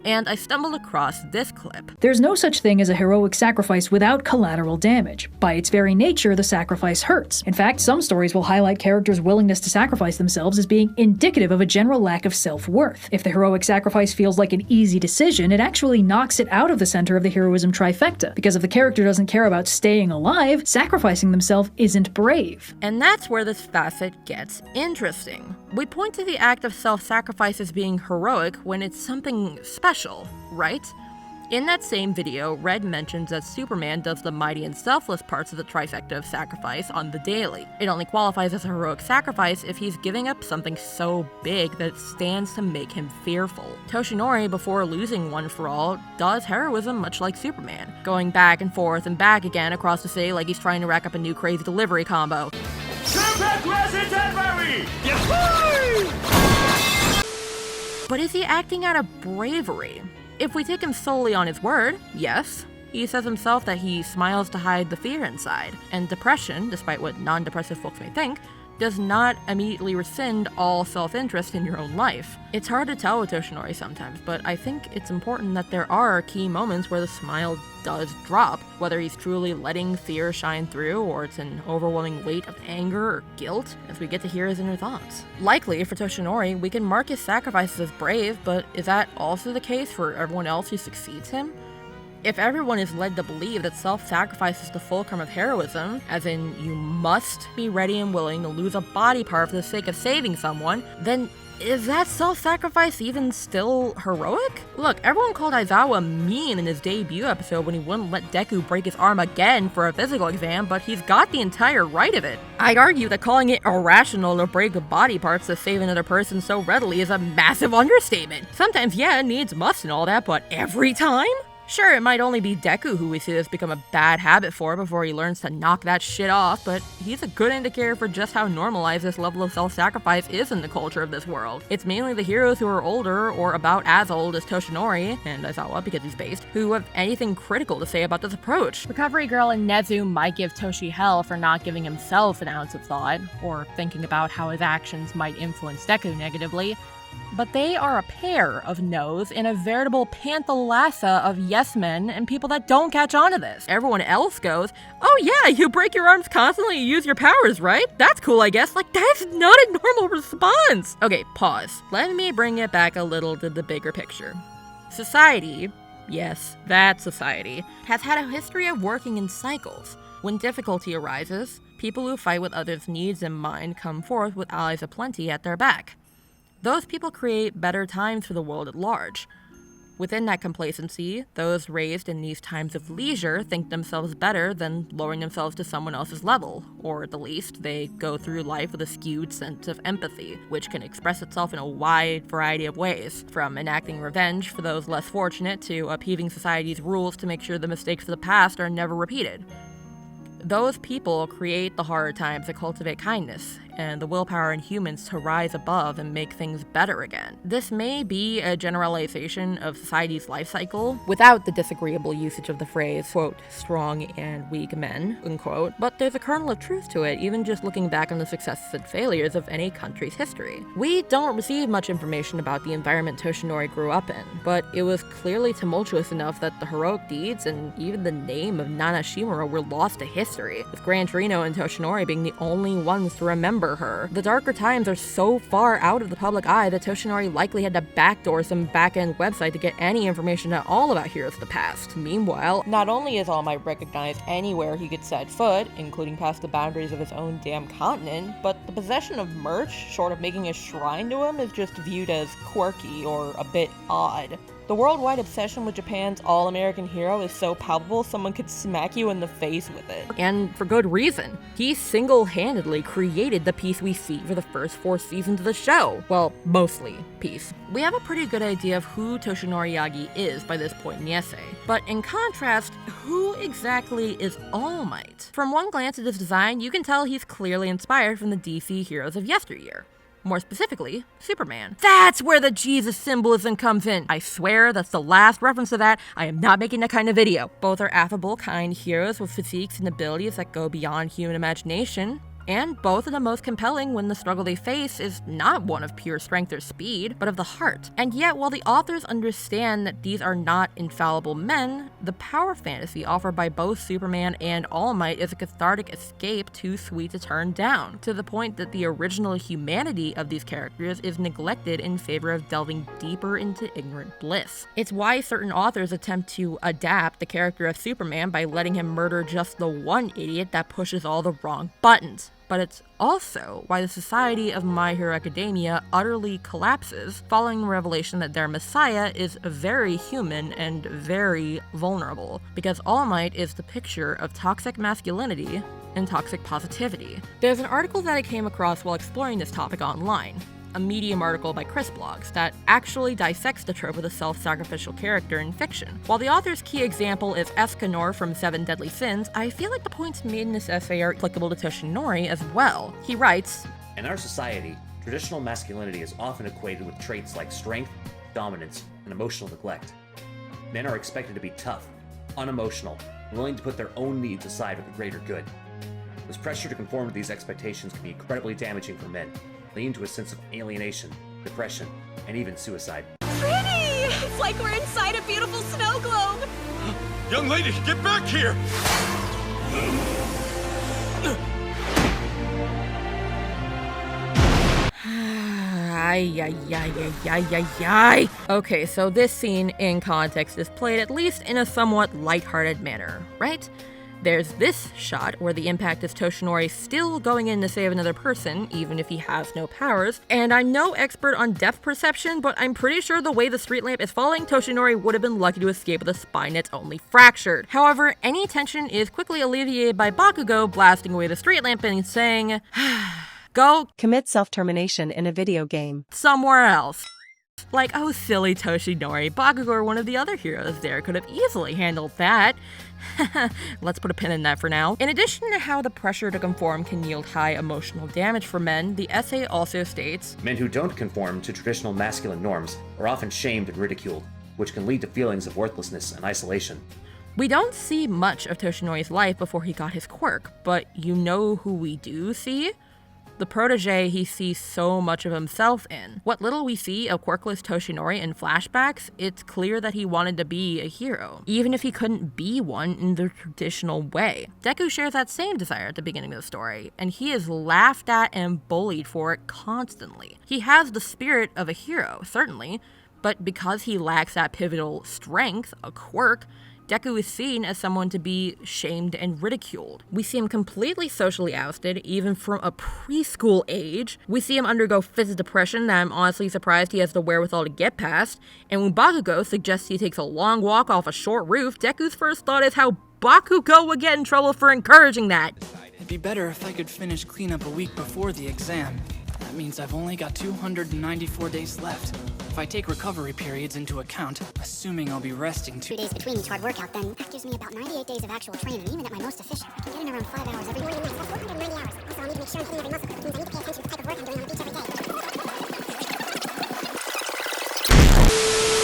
and I stumbled across this clip. There's no such thing as a heroic sacrifice without collateral damage. By its very nature, the sacrifice hurts. In fact, some stories will highlight characters' willingness to sacrifice themselves as being indicative of a general lack of self-worth. If the heroic sacrifice feels like an easy decision, it actually knocks it out of the center of the heroism trifecta. Because if the character doesn't care about staying alive, sacrificing themselves isn't brave. And that's where this facet gets interesting. We point to the act of self-sacrifice as being heroic when it's something special, right? In that same video, Red mentions that Superman does the mighty and selfless parts of the trifecta of sacrifice on the daily. It only qualifies as a heroic sacrifice if he's giving up something so big that it stands to make him fearful. Toshinori, before losing One for All, does heroism much like Superman, going back and forth and back again across the city like he's trying to rack up a new crazy delivery combo. But is he acting out of bravery? If we take him solely on his word, yes. He says himself that he smiles to hide the fear inside, and depression, despite what non-depressive folks may think, does not immediately rescind all self-interest in your own life. It's hard to tell with Toshinori sometimes, but I think it's important that there are key moments where the smile does drop, whether he's truly letting fear shine through or it's an overwhelming weight of anger or guilt, as we get to hear his inner thoughts. Likely, for Toshinori, we can mark his sacrifices as brave, but is that also the case for everyone else who succeeds him? If everyone is led to believe that self-sacrifice is the fulcrum of heroism, as in you must be ready and willing to lose a body part for the sake of saving someone, then is that self-sacrifice even still heroic? Look, everyone called Aizawa mean in his debut episode when he wouldn't let Deku break his arm again for a physical exam, but he's got the entire right of it. I'd argue that calling it irrational to break body parts to save another person so readily is a massive understatement. Sometimes, yeah, needs must and all that, but every time? Sure, it might only be Deku who we see this become a bad habit for before he learns to knock that shit off, but he's a good indicator for just how normalized this level of self-sacrifice is in the culture of this world. It's mainly the heroes who are older, or about as old as Toshinori, and Aizawa because he's based, who have anything critical to say about this approach. Recovery Girl and Nezu might give Toshi hell for not giving himself an ounce of thought, or thinking about how his actions might influence Deku negatively, but they are a pair of no's in a veritable panthalassa of yes-men and people that don't catch on to this. Everyone else goes, oh yeah, you break your arms constantly, you use your powers, right? That's cool, I guess. Like, that's not a normal response. Okay, pause. Let me bring it back a little to the bigger picture. Society, yes, that society, has had a history of working in cycles. When difficulty arises, people who fight with others' needs in mind come forth with allies aplenty at their back. Those people create better times for the world at large. Within that complacency, those raised in these times of leisure think themselves better than lowering themselves to someone else's level, or at the least, they go through life with a skewed sense of empathy, which can express itself in a wide variety of ways, from enacting revenge for those less fortunate to upheaving society's rules to make sure the mistakes of the past are never repeated. Those people create the harder times that cultivate kindness, and the willpower in humans to rise above and make things better again. This may be a generalization of society's life cycle, without the disagreeable usage of the phrase, quote, strong and weak men, unquote, but there's a kernel of truth to it, even just looking back on the successes and failures of any country's history. We don't receive much information about the environment Toshinori grew up in, but it was clearly tumultuous enough that the heroic deeds and even the name of Nana Shimura were lost to history, with Gran Torino and Toshinori being the only ones to remember her. The darker times are so far out of the public eye that Toshinori likely had to backdoor some back-end website to get any information at all about heroes of the past. Meanwhile, not only is All Might recognized anywhere he could set foot, including past the boundaries of his own damn continent, but the possession of merch, short of making a shrine to him, is just viewed as quirky or a bit odd. The worldwide obsession with Japan's all-American hero is so palpable someone could smack you in the face with it. And for good reason. He single-handedly created the Peace we see for the first 4 seasons of the show. Well, mostly Peace. We have a pretty good idea of who Toshinori Yagi is by this point in the essay. But in contrast, who exactly is All Might? From one glance at his design, you can tell he's clearly inspired from the DC heroes of yesteryear. More specifically, Superman. That's where the Jesus symbolism comes in. I swear that's the last reference to that. I am not making that kind of video. Both are affable, kind heroes with physiques and abilities that go beyond human imagination. And both are the most compelling when the struggle they face is not one of pure strength or speed, but of the heart. And yet, while the authors understand that these are not infallible men, the power fantasy offered by both Superman and All Might is a cathartic escape too sweet to turn down, to the point that the original humanity of these characters is neglected in favor of delving deeper into ignorant bliss. It's why certain authors attempt to adapt the character of Superman by letting him murder just the one idiot that pushes all the wrong buttons. But it's also why the society of My Hero Academia utterly collapses following the revelation that their messiah is very human and very vulnerable, because All Might is the picture of toxic masculinity and toxic positivity. There's an article that I came across while exploring this topic online, a Medium article by Chris Blogs that actually dissects the trope of the self-sacrificial character in fiction. While the author's key example is Escanor from Seven Deadly Sins, I feel like the points made in this essay are applicable to Toshinori as well. He writes, "In our society, traditional masculinity is often equated with traits like strength, dominance, and emotional neglect. Men are expected to be tough, unemotional, and willing to put their own needs aside for the greater good. This pressure to conform to these expectations can be incredibly damaging for men, leading to a sense of alienation, depression, and even suicide." Pretty! It's like we're inside a beautiful snow globe! Young lady, get back here! Okay, so this scene in context is played at least in a somewhat lighthearted manner, right? There's this shot where the impact is Toshinori still going in to save another person, even if he has no powers. And I'm no expert on depth perception, but I'm pretty sure the way the street lamp is falling, Toshinori would have been lucky to escape with a spine that's only fractured. However, any tension is quickly alleviated by Bakugo blasting away the street lamp and saying, "Go commit self-termination in a video game somewhere else." Like, oh silly Toshinori, Bakugo or one of the other heroes there could have easily handled that. Let's put a pin in that for now. In addition to how the pressure to conform can yield high emotional damage for men, the essay also states, "Men who don't conform to traditional masculine norms are often shamed and ridiculed, which can lead to feelings of worthlessness and isolation." We don't see much of Toshinori's life before he got his quirk, but you know who we do see? The protege he sees so much of himself in. What little we see of quirkless Toshinori in flashbacks, it's clear that he wanted to be a hero, even if he couldn't be one in the traditional way. Deku shares that same desire at the beginning of the story, and he is laughed at and bullied for it constantly. He has the spirit of a hero, certainly, but because he lacks that pivotal strength, a quirk, Deku is seen as someone to be shamed and ridiculed. We see him completely socially ousted, even from a preschool age. We see him undergo fits of depression that I'm honestly surprised he has the wherewithal to get past. And when Bakugo suggests he takes a long walk off a short roof, Deku's first thought is how Bakugo would get in trouble for encouraging that. It'd be better if I could finish cleanup a week before the exam. That means I've only got 294 days left. If I take recovery periods into account, assuming I'll be resting 2 days between each hard workout, then that gives me about 98 days of actual training, even at my most efficient. I can get in around 5 hours every morning. That's 490 hours. Also, I'll need to make sure I'm hitting every muscle group. It means I need to pay attention to the type of work I'm doing on the beach every day.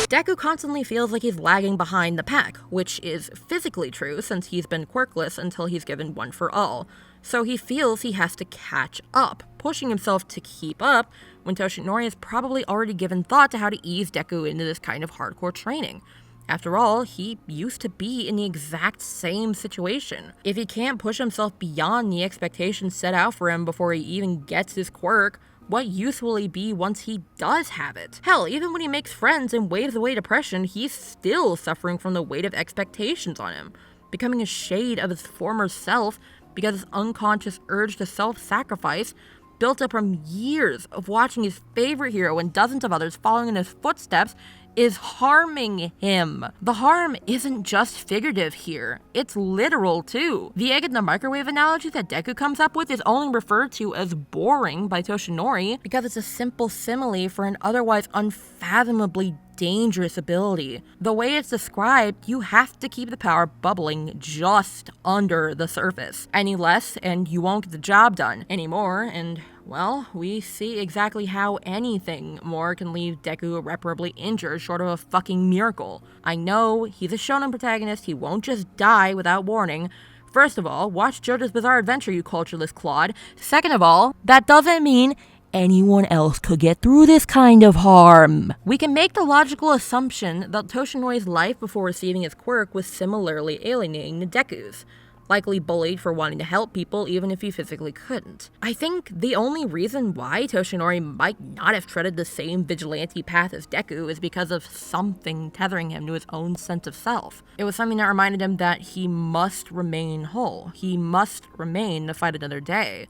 Deku constantly feels like he's lagging behind the pack, which is physically true since he's been quirkless until he's given One for All. So he feels he has to catch up, pushing himself to keep up when Toshinori has probably already given thought to how to ease Deku into this kind of hardcore training. After all, he used to be in the exact same situation. If he can't push himself beyond the expectations set out for him before he even gets his quirk, what use will he be once he does have it? Hell, even when he makes friends and waves away depression, he's still suffering from the weight of expectations on him, becoming a shade of his former self because his unconscious urge to self-sacrifice, built up from years of watching his favorite hero and dozens of others following in his footsteps, is harming him. The harm isn't just figurative here, it's literal too. The egg in the microwave analogy that Deku comes up with is only referred to as boring by Toshinori because it's a simple simile for an otherwise unfathomably dangerous ability. The way it's described, you have to keep the power bubbling just under the surface. Any less and you won't get the job done. Any more and, well, we see exactly how anything more can leave Deku irreparably injured short of a fucking miracle. I know, he's a shonen protagonist, he won't just die without warning. First of all, watch JoJo's Bizarre Adventure, you cultureless clod. Second of all, that doesn't mean anyone else could get through this kind of harm. We can make the logical assumption that Toshinori's life before receiving his quirk was similarly alienating to Deku's, likely bullied for wanting to help people even if he physically couldn't. I think the only reason why Toshinori might not have treaded the same vigilante path as Deku is because of something tethering him to his own sense of self. It was something that reminded him that he must remain whole. He must remain to fight another day,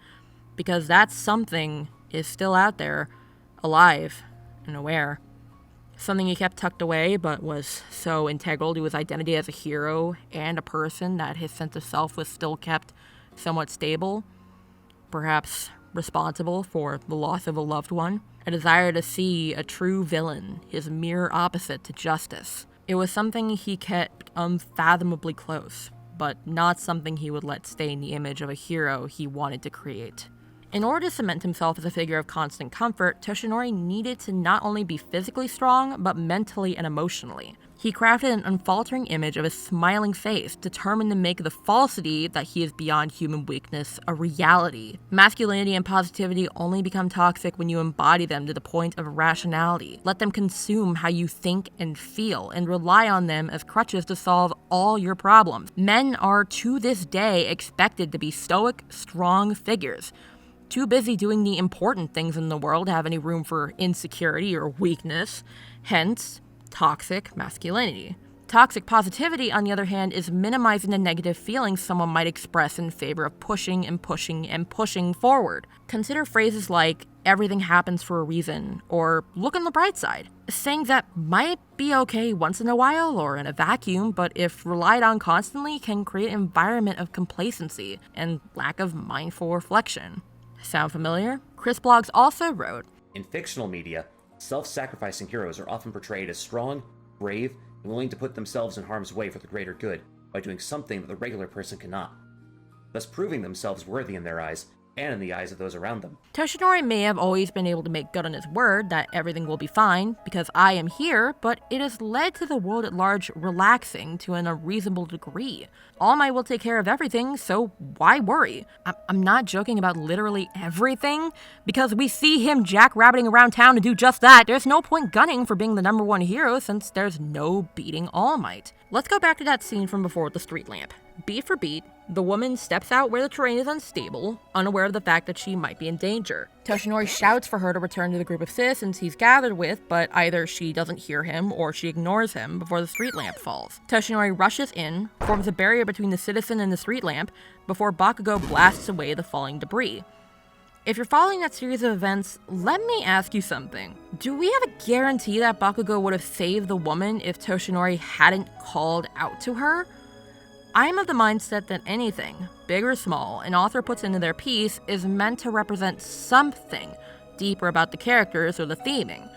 because that something is still out there, alive and aware. Something he kept tucked away but was so integral to his identity as a hero and a person that his sense of self was still kept somewhat stable, perhaps responsible for the loss of a loved one. A desire to see a true villain, his mirror opposite to justice. It was something he kept unfathomably close, but not something he would let stain the image of a hero he wanted to create. In order to cement himself as a figure of constant comfort, Toshinori needed to not only be physically strong, but mentally and emotionally. He crafted an unfaltering image of a smiling face, determined to make the falsity that he is beyond human weakness a reality. Masculinity and positivity only become toxic when you embody them to the point of rationality. Let them consume how you think and feel, and rely on them as crutches to solve all your problems. Men are, to this day, expected to be stoic, strong figures, too busy doing the important things in the world to have any room for insecurity or weakness, hence, toxic masculinity. Toxic positivity, on the other hand, is minimizing the negative feelings someone might express in favor of pushing and pushing and pushing forward. Consider phrases like, everything happens for a reason, or look on the bright side. Saying that might be okay once in a while or in a vacuum, but if relied on constantly can create an environment of complacency and lack of mindful reflection. Sound familiar? Chris Bloggs also wrote, in fictional media, self-sacrificing heroes are often portrayed as strong, brave, and willing to put themselves in harm's way for the greater good by doing something that the regular person cannot, thus proving themselves worthy in their eyes and in the eyes of those around them. Toshinori may have always been able to make good on his word that everything will be fine because I am here, but it has led to the world at large relaxing to an unreasonable degree. All Might will take care of everything, so why worry? I'm not joking about literally everything, because we see him jackrabbiting around town to do just that. There's no point gunning for being the #1 hero since there's no beating All Might. Let's go back to that scene from before with the street lamp. Beat for beat, the woman steps out where the terrain is unstable, unaware of the fact that she might be in danger. Toshinori shouts for her to return to the group of citizens he's gathered with, but either she doesn't hear him or she ignores him before the street lamp falls. Toshinori rushes in, forms a barrier between the citizen and the street lamp, before Bakugo blasts away the falling debris. If you're following that series of events, let me ask you something. Do we have a guarantee that Bakugo would have saved the woman if Toshinori hadn't called out to her? I'm of the mindset that anything, big or small, an author puts into their piece is meant to represent something deeper about the characters or the theming.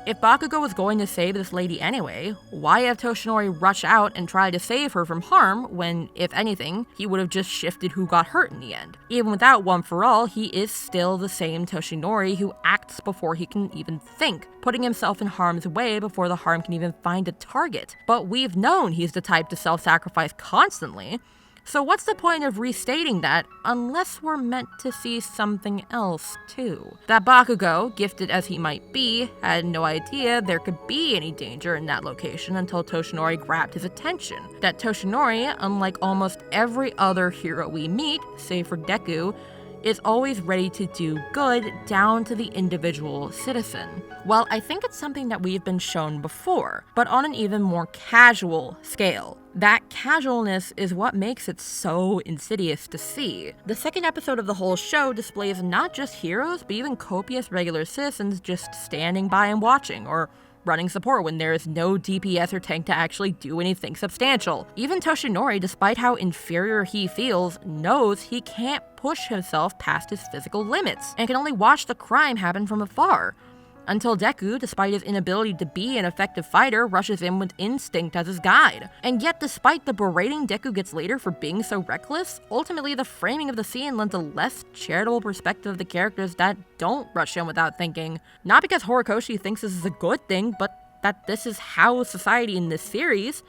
If Bakugo was going to save this lady anyway, why have Toshinori rush out and try to save her from harm when, if anything, he would have just shifted who got hurt in the end? Even without One for All, he is still the same Toshinori who acts before he can even think, putting himself in harm's way before the harm can even find a target. But we've known he's the type to self-sacrifice constantly. So what's the point of restating that unless we're meant to see something else too? That Bakugo, gifted as he might be, had no idea there could be any danger in that location until Toshinori grabbed his attention. That Toshinori, unlike almost every other hero we meet, save for Deku, is always ready to do good down to the individual citizen. Well, I think it's something that we've been shown before, but on an even more casual scale. That casualness is what makes it so insidious to see. The second episode of the whole show displays not just heroes, but even copious regular citizens just standing by and watching, or running support when there is no DPS or tank to actually do anything substantial. Even Toshinori, despite how inferior he feels, knows he can't push himself past his physical limits, and can only watch the crime happen from afar. Until Deku, despite his inability to be an effective fighter, rushes in with instinct as his guide. And yet, despite the berating Deku gets later for being so reckless, ultimately the framing of the scene lends a less charitable perspective of the characters that don't rush in without thinking. Not because Horikoshi thinks this is a good thing, but that this is how society in this series,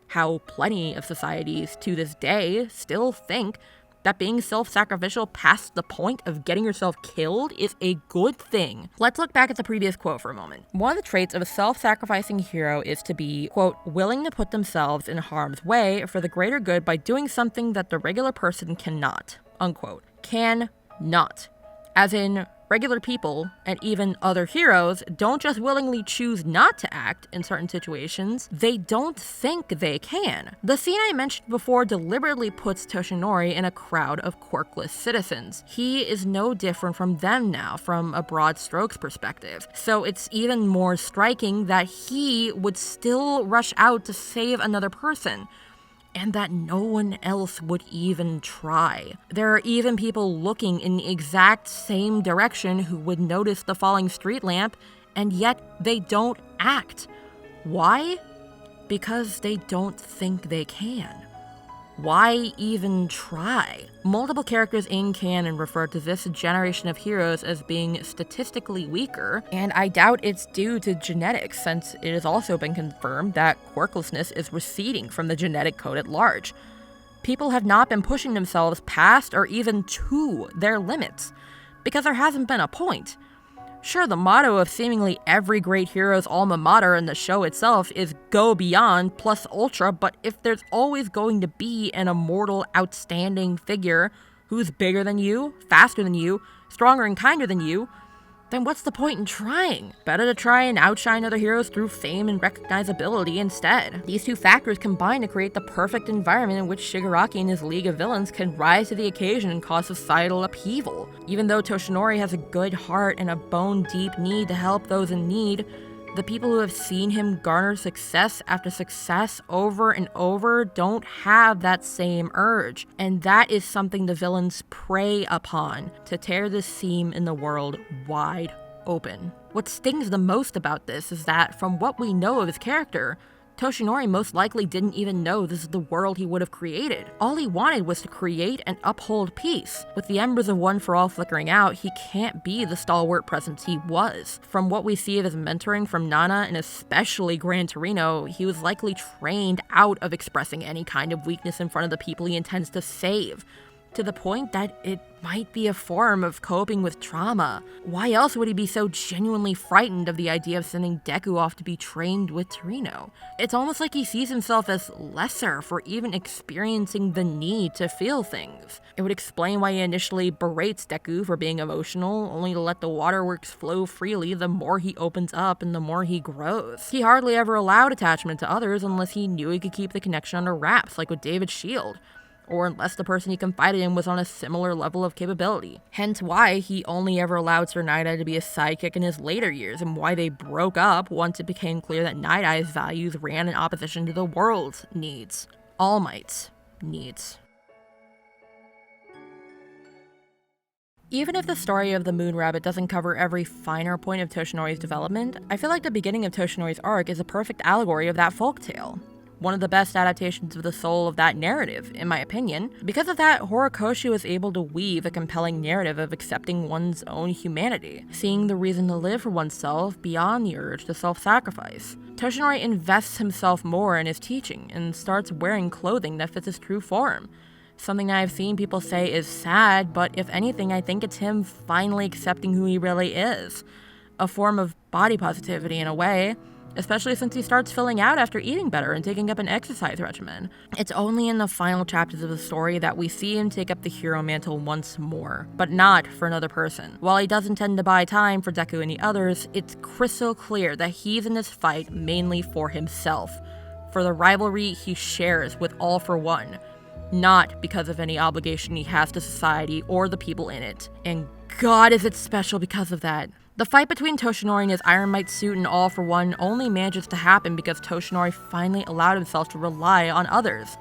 how plenty of societies to this day still think, that being self-sacrificial past the point of getting yourself killed is a good thing. Let's look back at the previous quote for a moment. One of the traits of a self-sacrificing hero is to be, quote, willing to put themselves in harm's way for the greater good by doing something that the regular person cannot, unquote. Cannot. As in, regular people, and even other heroes, don't just willingly choose not to act in certain situations, they don't think they can. The scene I mentioned before deliberately puts Toshinori in a crowd of quirkless citizens. He is no different from them now, from a broad strokes perspective. So it's even more striking that he would still rush out to save another person, and that no one else would even try. There are even people looking in the exact same direction who would notice the falling street lamp, and yet they don't act. Why? Because they don't think they can. Why even try? Multiple characters in canon refer to this generation of heroes as being statistically weaker, and I doubt it's due to genetics, since it has also been confirmed that quirklessness is receding from the genetic code at large. People have not been pushing themselves past or even to their limits, because there hasn't been a point. Sure, the motto of seemingly every great hero's alma mater in the show itself is go beyond plus ultra, but if there's always going to be an immortal, outstanding figure who's bigger than you, faster than you, stronger and kinder than you, then what's the point in trying? Better to try and outshine other heroes through fame and recognizability instead. These two factors combine to create the perfect environment in which Shigaraki and his League of Villains can rise to the occasion and cause societal upheaval. Even though Toshinori has a good heart and a bone-deep need to help those in need, the people who have seen him garner success after success over and over don't have that same urge, and that is something the villains prey upon to tear the seam in the world wide open. What stings the most about this is that, from what we know of his character, Toshinori most likely didn't even know this is the world he would have created. All he wanted was to create and uphold peace. With the embers of One for All flickering out, he can't be the stalwart presence he was. From what we see of his mentoring from Nana and especially Gran Torino, he was likely trained out of expressing any kind of weakness in front of the people he intends to save, to the point that it might be a form of coping with trauma. Why else would he be so genuinely frightened of the idea of sending Deku off to be trained with Torino? It's almost like he sees himself as lesser for even experiencing the need to feel things. It would explain why he initially berates Deku for being emotional, only to let the waterworks flow freely the more he opens up and the more he grows. He hardly ever allowed attachment to others unless he knew he could keep the connection under wraps, like with David's shield, or unless the person he confided in was on a similar level of capability. Hence why he only ever allowed Sir Night-Eye to be a sidekick in his later years, and why they broke up once it became clear that Night-Eye's values ran in opposition to the world's needs. All Might's needs. Even if the story of the Moon Rabbit doesn't cover every finer point of Toshinori's development, I feel like the beginning of Toshinori's arc is a perfect allegory of that folktale. One of the best adaptations of the soul of that narrative, in my opinion. Because of that, Horikoshi was able to weave a compelling narrative of accepting one's own humanity, seeing the reason to live for oneself beyond the urge to self-sacrifice. Toshinori invests himself more in his teaching, and starts wearing clothing that fits his true form. Something that I've seen people say is sad, but if anything, I think it's him finally accepting who he really is. A form of body positivity in a way, especially since he starts filling out after eating better and taking up an exercise regimen. It's only in the final chapters of the story that we see him take up the hero mantle once more, but not for another person. While he does intend to buy time for Deku and the others, it's crystal clear that he's in this fight mainly for himself, for the rivalry he shares with All for One, not because of any obligation he has to society or the people in it. And God, is it special because of that. The fight between Toshinori and his Iron Might suit and All for One only manages to happen because Toshinori finally allowed himself to rely on others.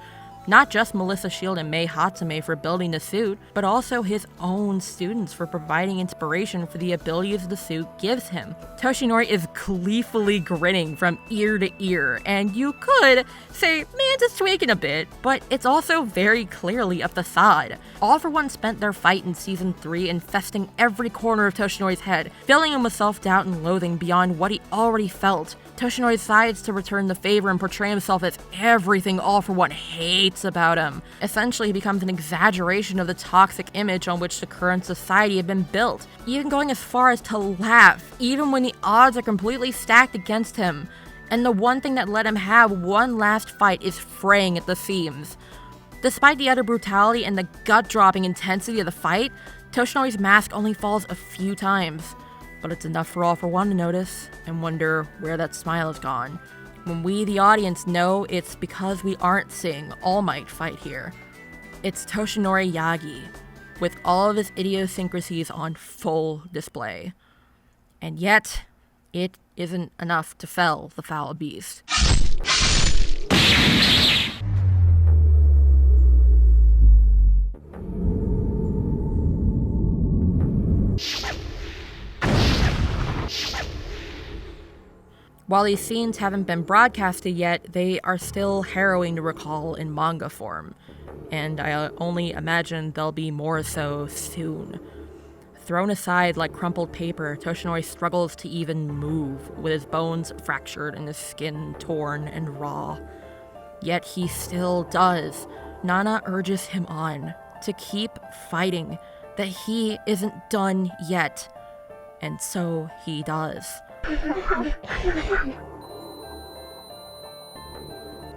Not just Melissa Shield and Mei Hatsume for building the suit, but also his own students for providing inspiration for the abilities the suit gives him. Toshinori is gleefully grinning from ear to ear, and you could say, man, just tweaking a bit, but it's also very clearly a facade. All for One spent their fight in Season 3 infesting every corner of Toshinori's head, filling him with self-doubt and loathing beyond what he already felt. Toshinori decides to return the favor and portray himself as everything All for One hates about him. Essentially, he becomes an exaggeration of the toxic image on which the current society had been built, even going as far as to laugh, even when the odds are completely stacked against him. And the one thing that let him have one last fight is fraying at the seams. Despite the utter brutality and the gut-dropping intensity of the fight, Toshinori's mask only falls a few times. But it's enough for All for One to notice and wonder where that smile has gone. When we, the audience, know it's because we aren't seeing All Might fight here. It's Toshinori Yagi, with all of his idiosyncrasies on full display. And yet, it isn't enough to fell the foul beast. While these scenes haven't been broadcasted yet, they are still harrowing to recall in manga form, and I only imagine they'll be more so soon. Thrown aside like crumpled paper, Toshinori struggles to even move, with his bones fractured and his skin torn and raw. Yet he still does. Nana urges him on, to keep fighting, that he isn't done yet. And so he does.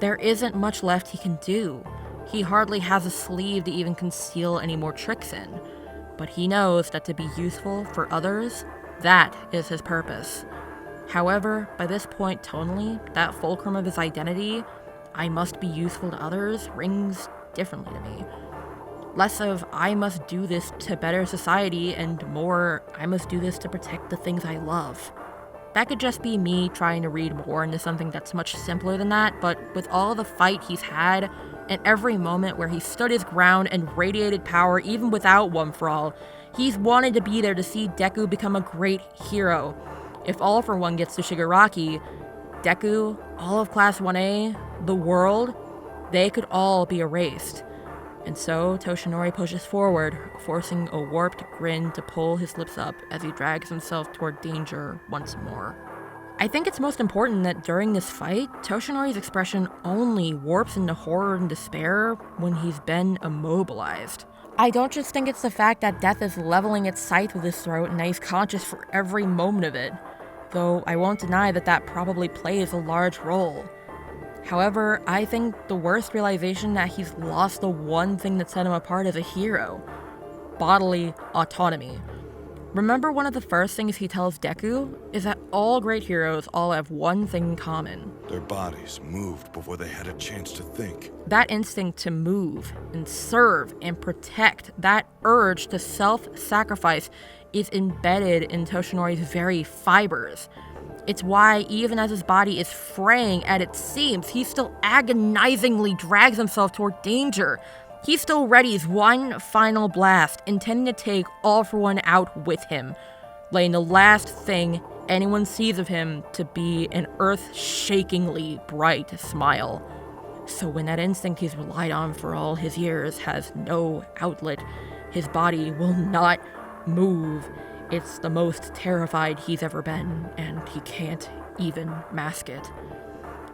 There isn't much left he can do. He hardly has a sleeve to even conceal any more tricks in. But he knows that to be useful for others, that is his purpose. However, by this point tonally, that fulcrum of his identity, I must be useful to others, rings differently to me. Less of, I must do this to better society, and more, I must do this to protect the things I love. That could just be me trying to read more into something that's much simpler than that, but with all the fight he's had, and every moment where he stood his ground and radiated power even without One for All, he's wanted to be there to see Deku become a great hero. If All for One gets to Shigaraki, Deku, all of Class 1A, the world, they could all be erased. And so Toshinori pushes forward, forcing a warped grin to pull his lips up as he drags himself toward danger once more. I think it's most important that during this fight, Toshinori's expression only warps into horror and despair when he's been immobilized. I don't just think it's the fact that death is leveling its scythe with his throat and that he's conscious for every moment of it, though I won't deny that that probably plays a large role. However, I think the worst realization that he's lost the one thing that set him apart as a hero: bodily autonomy. Remember, one of the first things he tells Deku is that all great heroes all have one thing in common. Their bodies moved before they had a chance to think. That instinct to move and serve and protect, that urge to self-sacrifice, is embedded in Toshinori's very fibers. It's why, even as his body is fraying at its seams, he still agonizingly drags himself toward danger. He still readies one final blast, intending to take All for One out with him, letting the last thing anyone sees of him to be an earth-shakingly bright smile. So when that instinct he's relied on for all his years has no outlet, his body will not move. It's the most terrified he's ever been, and he can't even mask it.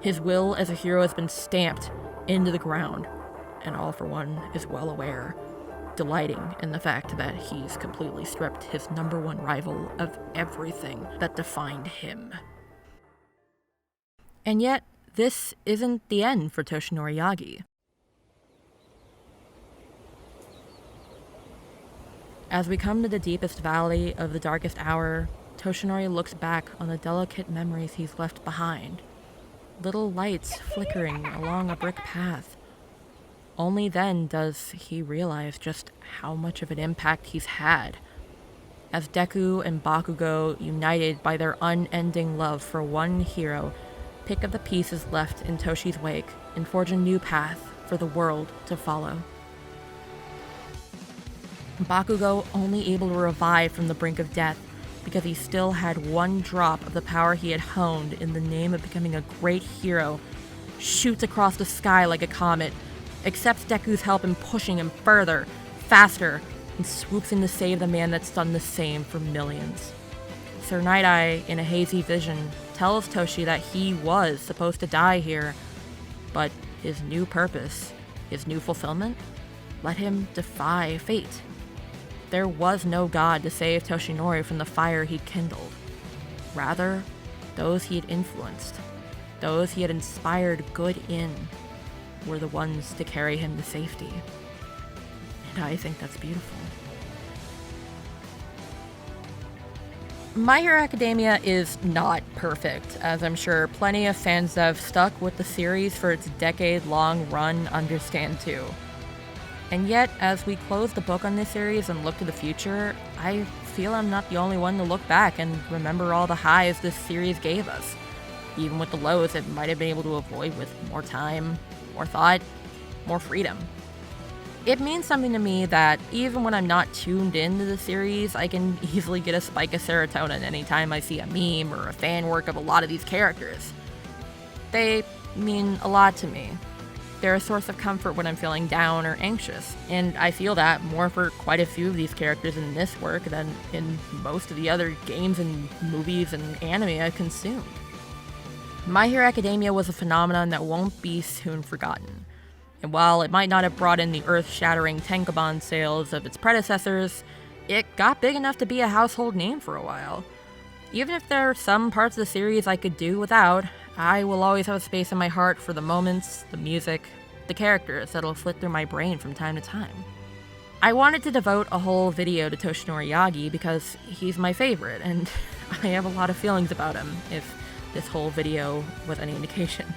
His will as a hero has been stamped into the ground, and All for One is well aware, delighting in the fact that he's completely stripped his #1 rival of everything that defined him. And yet, this isn't the end for Toshinori Yagi. As we come to the deepest valley of the darkest hour, Toshinori looks back on the delicate memories he's left behind. Little lights flickering along a brick path. Only then does he realize just how much of an impact he's had. as Deku and Bakugo, united by their unending love for one hero, pick up the pieces left in Toshi's wake and forge a new path for the world to follow. Bakugo only able to revive from the brink of death because he still had one drop of the power he had honed in the name of becoming a great hero, shoots across the sky like a comet, accepts Deku's help in pushing him further, faster, and swoops in to save the man that's done the same for millions. Sir Night-Eye, in a hazy vision, tells Toshi that he was supposed to die here, but his new purpose, his new fulfillment, let him defy fate. There was no god to save Toshinori from the fire he'd kindled. Rather, those he had influenced, those he had inspired good in, were the ones to carry him to safety. And I think that's beautiful. My Hero Academia is not perfect, as I'm sure plenty of fans that have stuck with the series for its decade-long run understand too. And yet, as we close the book on this series and look to the future, I feel I'm not the only one to look back and remember all the highs this series gave us. Even with the lows it might have been able to avoid with more time, more thought, more freedom. It means something to me that even when I'm not tuned into the series, I can easily get a spike of serotonin anytime I see a meme or a fan work of a lot of these characters. They mean a lot to me. They're a source of comfort when I'm feeling down or anxious, and I feel that more for quite a few of these characters in this work than in most of the other games and movies and anime I've consumed. My Hero Academia was a phenomenon that won't be soon forgotten. And while it might not have brought in the earth-shattering Tenkabon sales of its predecessors, it got big enough to be a household name for a while. Even if there are some parts of the series I could do without, I will always have a space in my heart for the moments, the music, the characters that'll flit through my brain from time to time. I wanted to devote a whole video to Toshinori Yagi because he's my favorite, and I have a lot of feelings about him, if this whole video was any indication.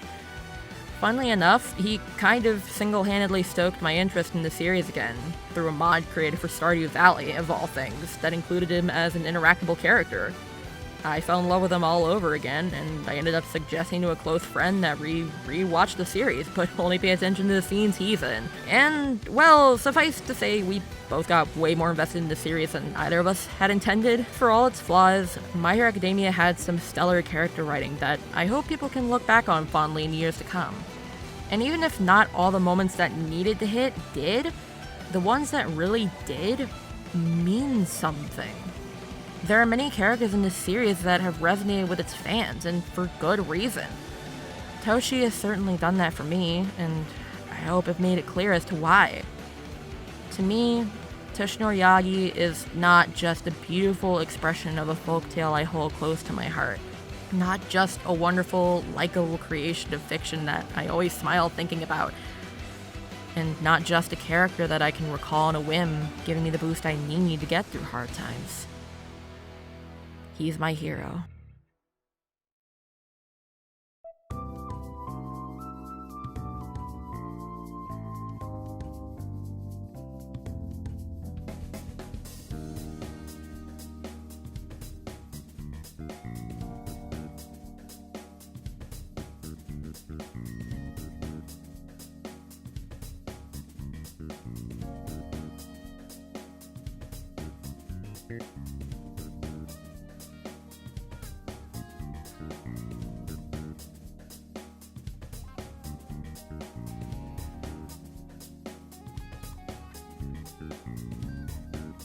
Funnily enough, he kind of single-handedly stoked my interest in the series again, through a mod created for Stardew Valley, of all things, that included him as an interactable character. I fell in love with him all over again, and I ended up suggesting to a close friend that re-watch the series, but only pay attention to the scenes he's in. And, well, suffice to say, we both got way more invested in the series than either of us had intended. For all its flaws, My Hero Academia had some stellar character writing that I hope people can look back on fondly in years to come. And even if not all the moments that needed to hit did, the ones that really did mean something. There are many characters in this series that have resonated with its fans, and for good reason. Toshi has certainly done that for me, and I hope I've made it clear as to why. To me, Toshinori Yagi is not just a beautiful expression of a folktale I hold close to my heart. Not just a wonderful, likable creation of fiction that I always smile thinking about. And not just a character that I can recall on a whim, giving me the boost I need to get through hard times. He's my hero. Thank you.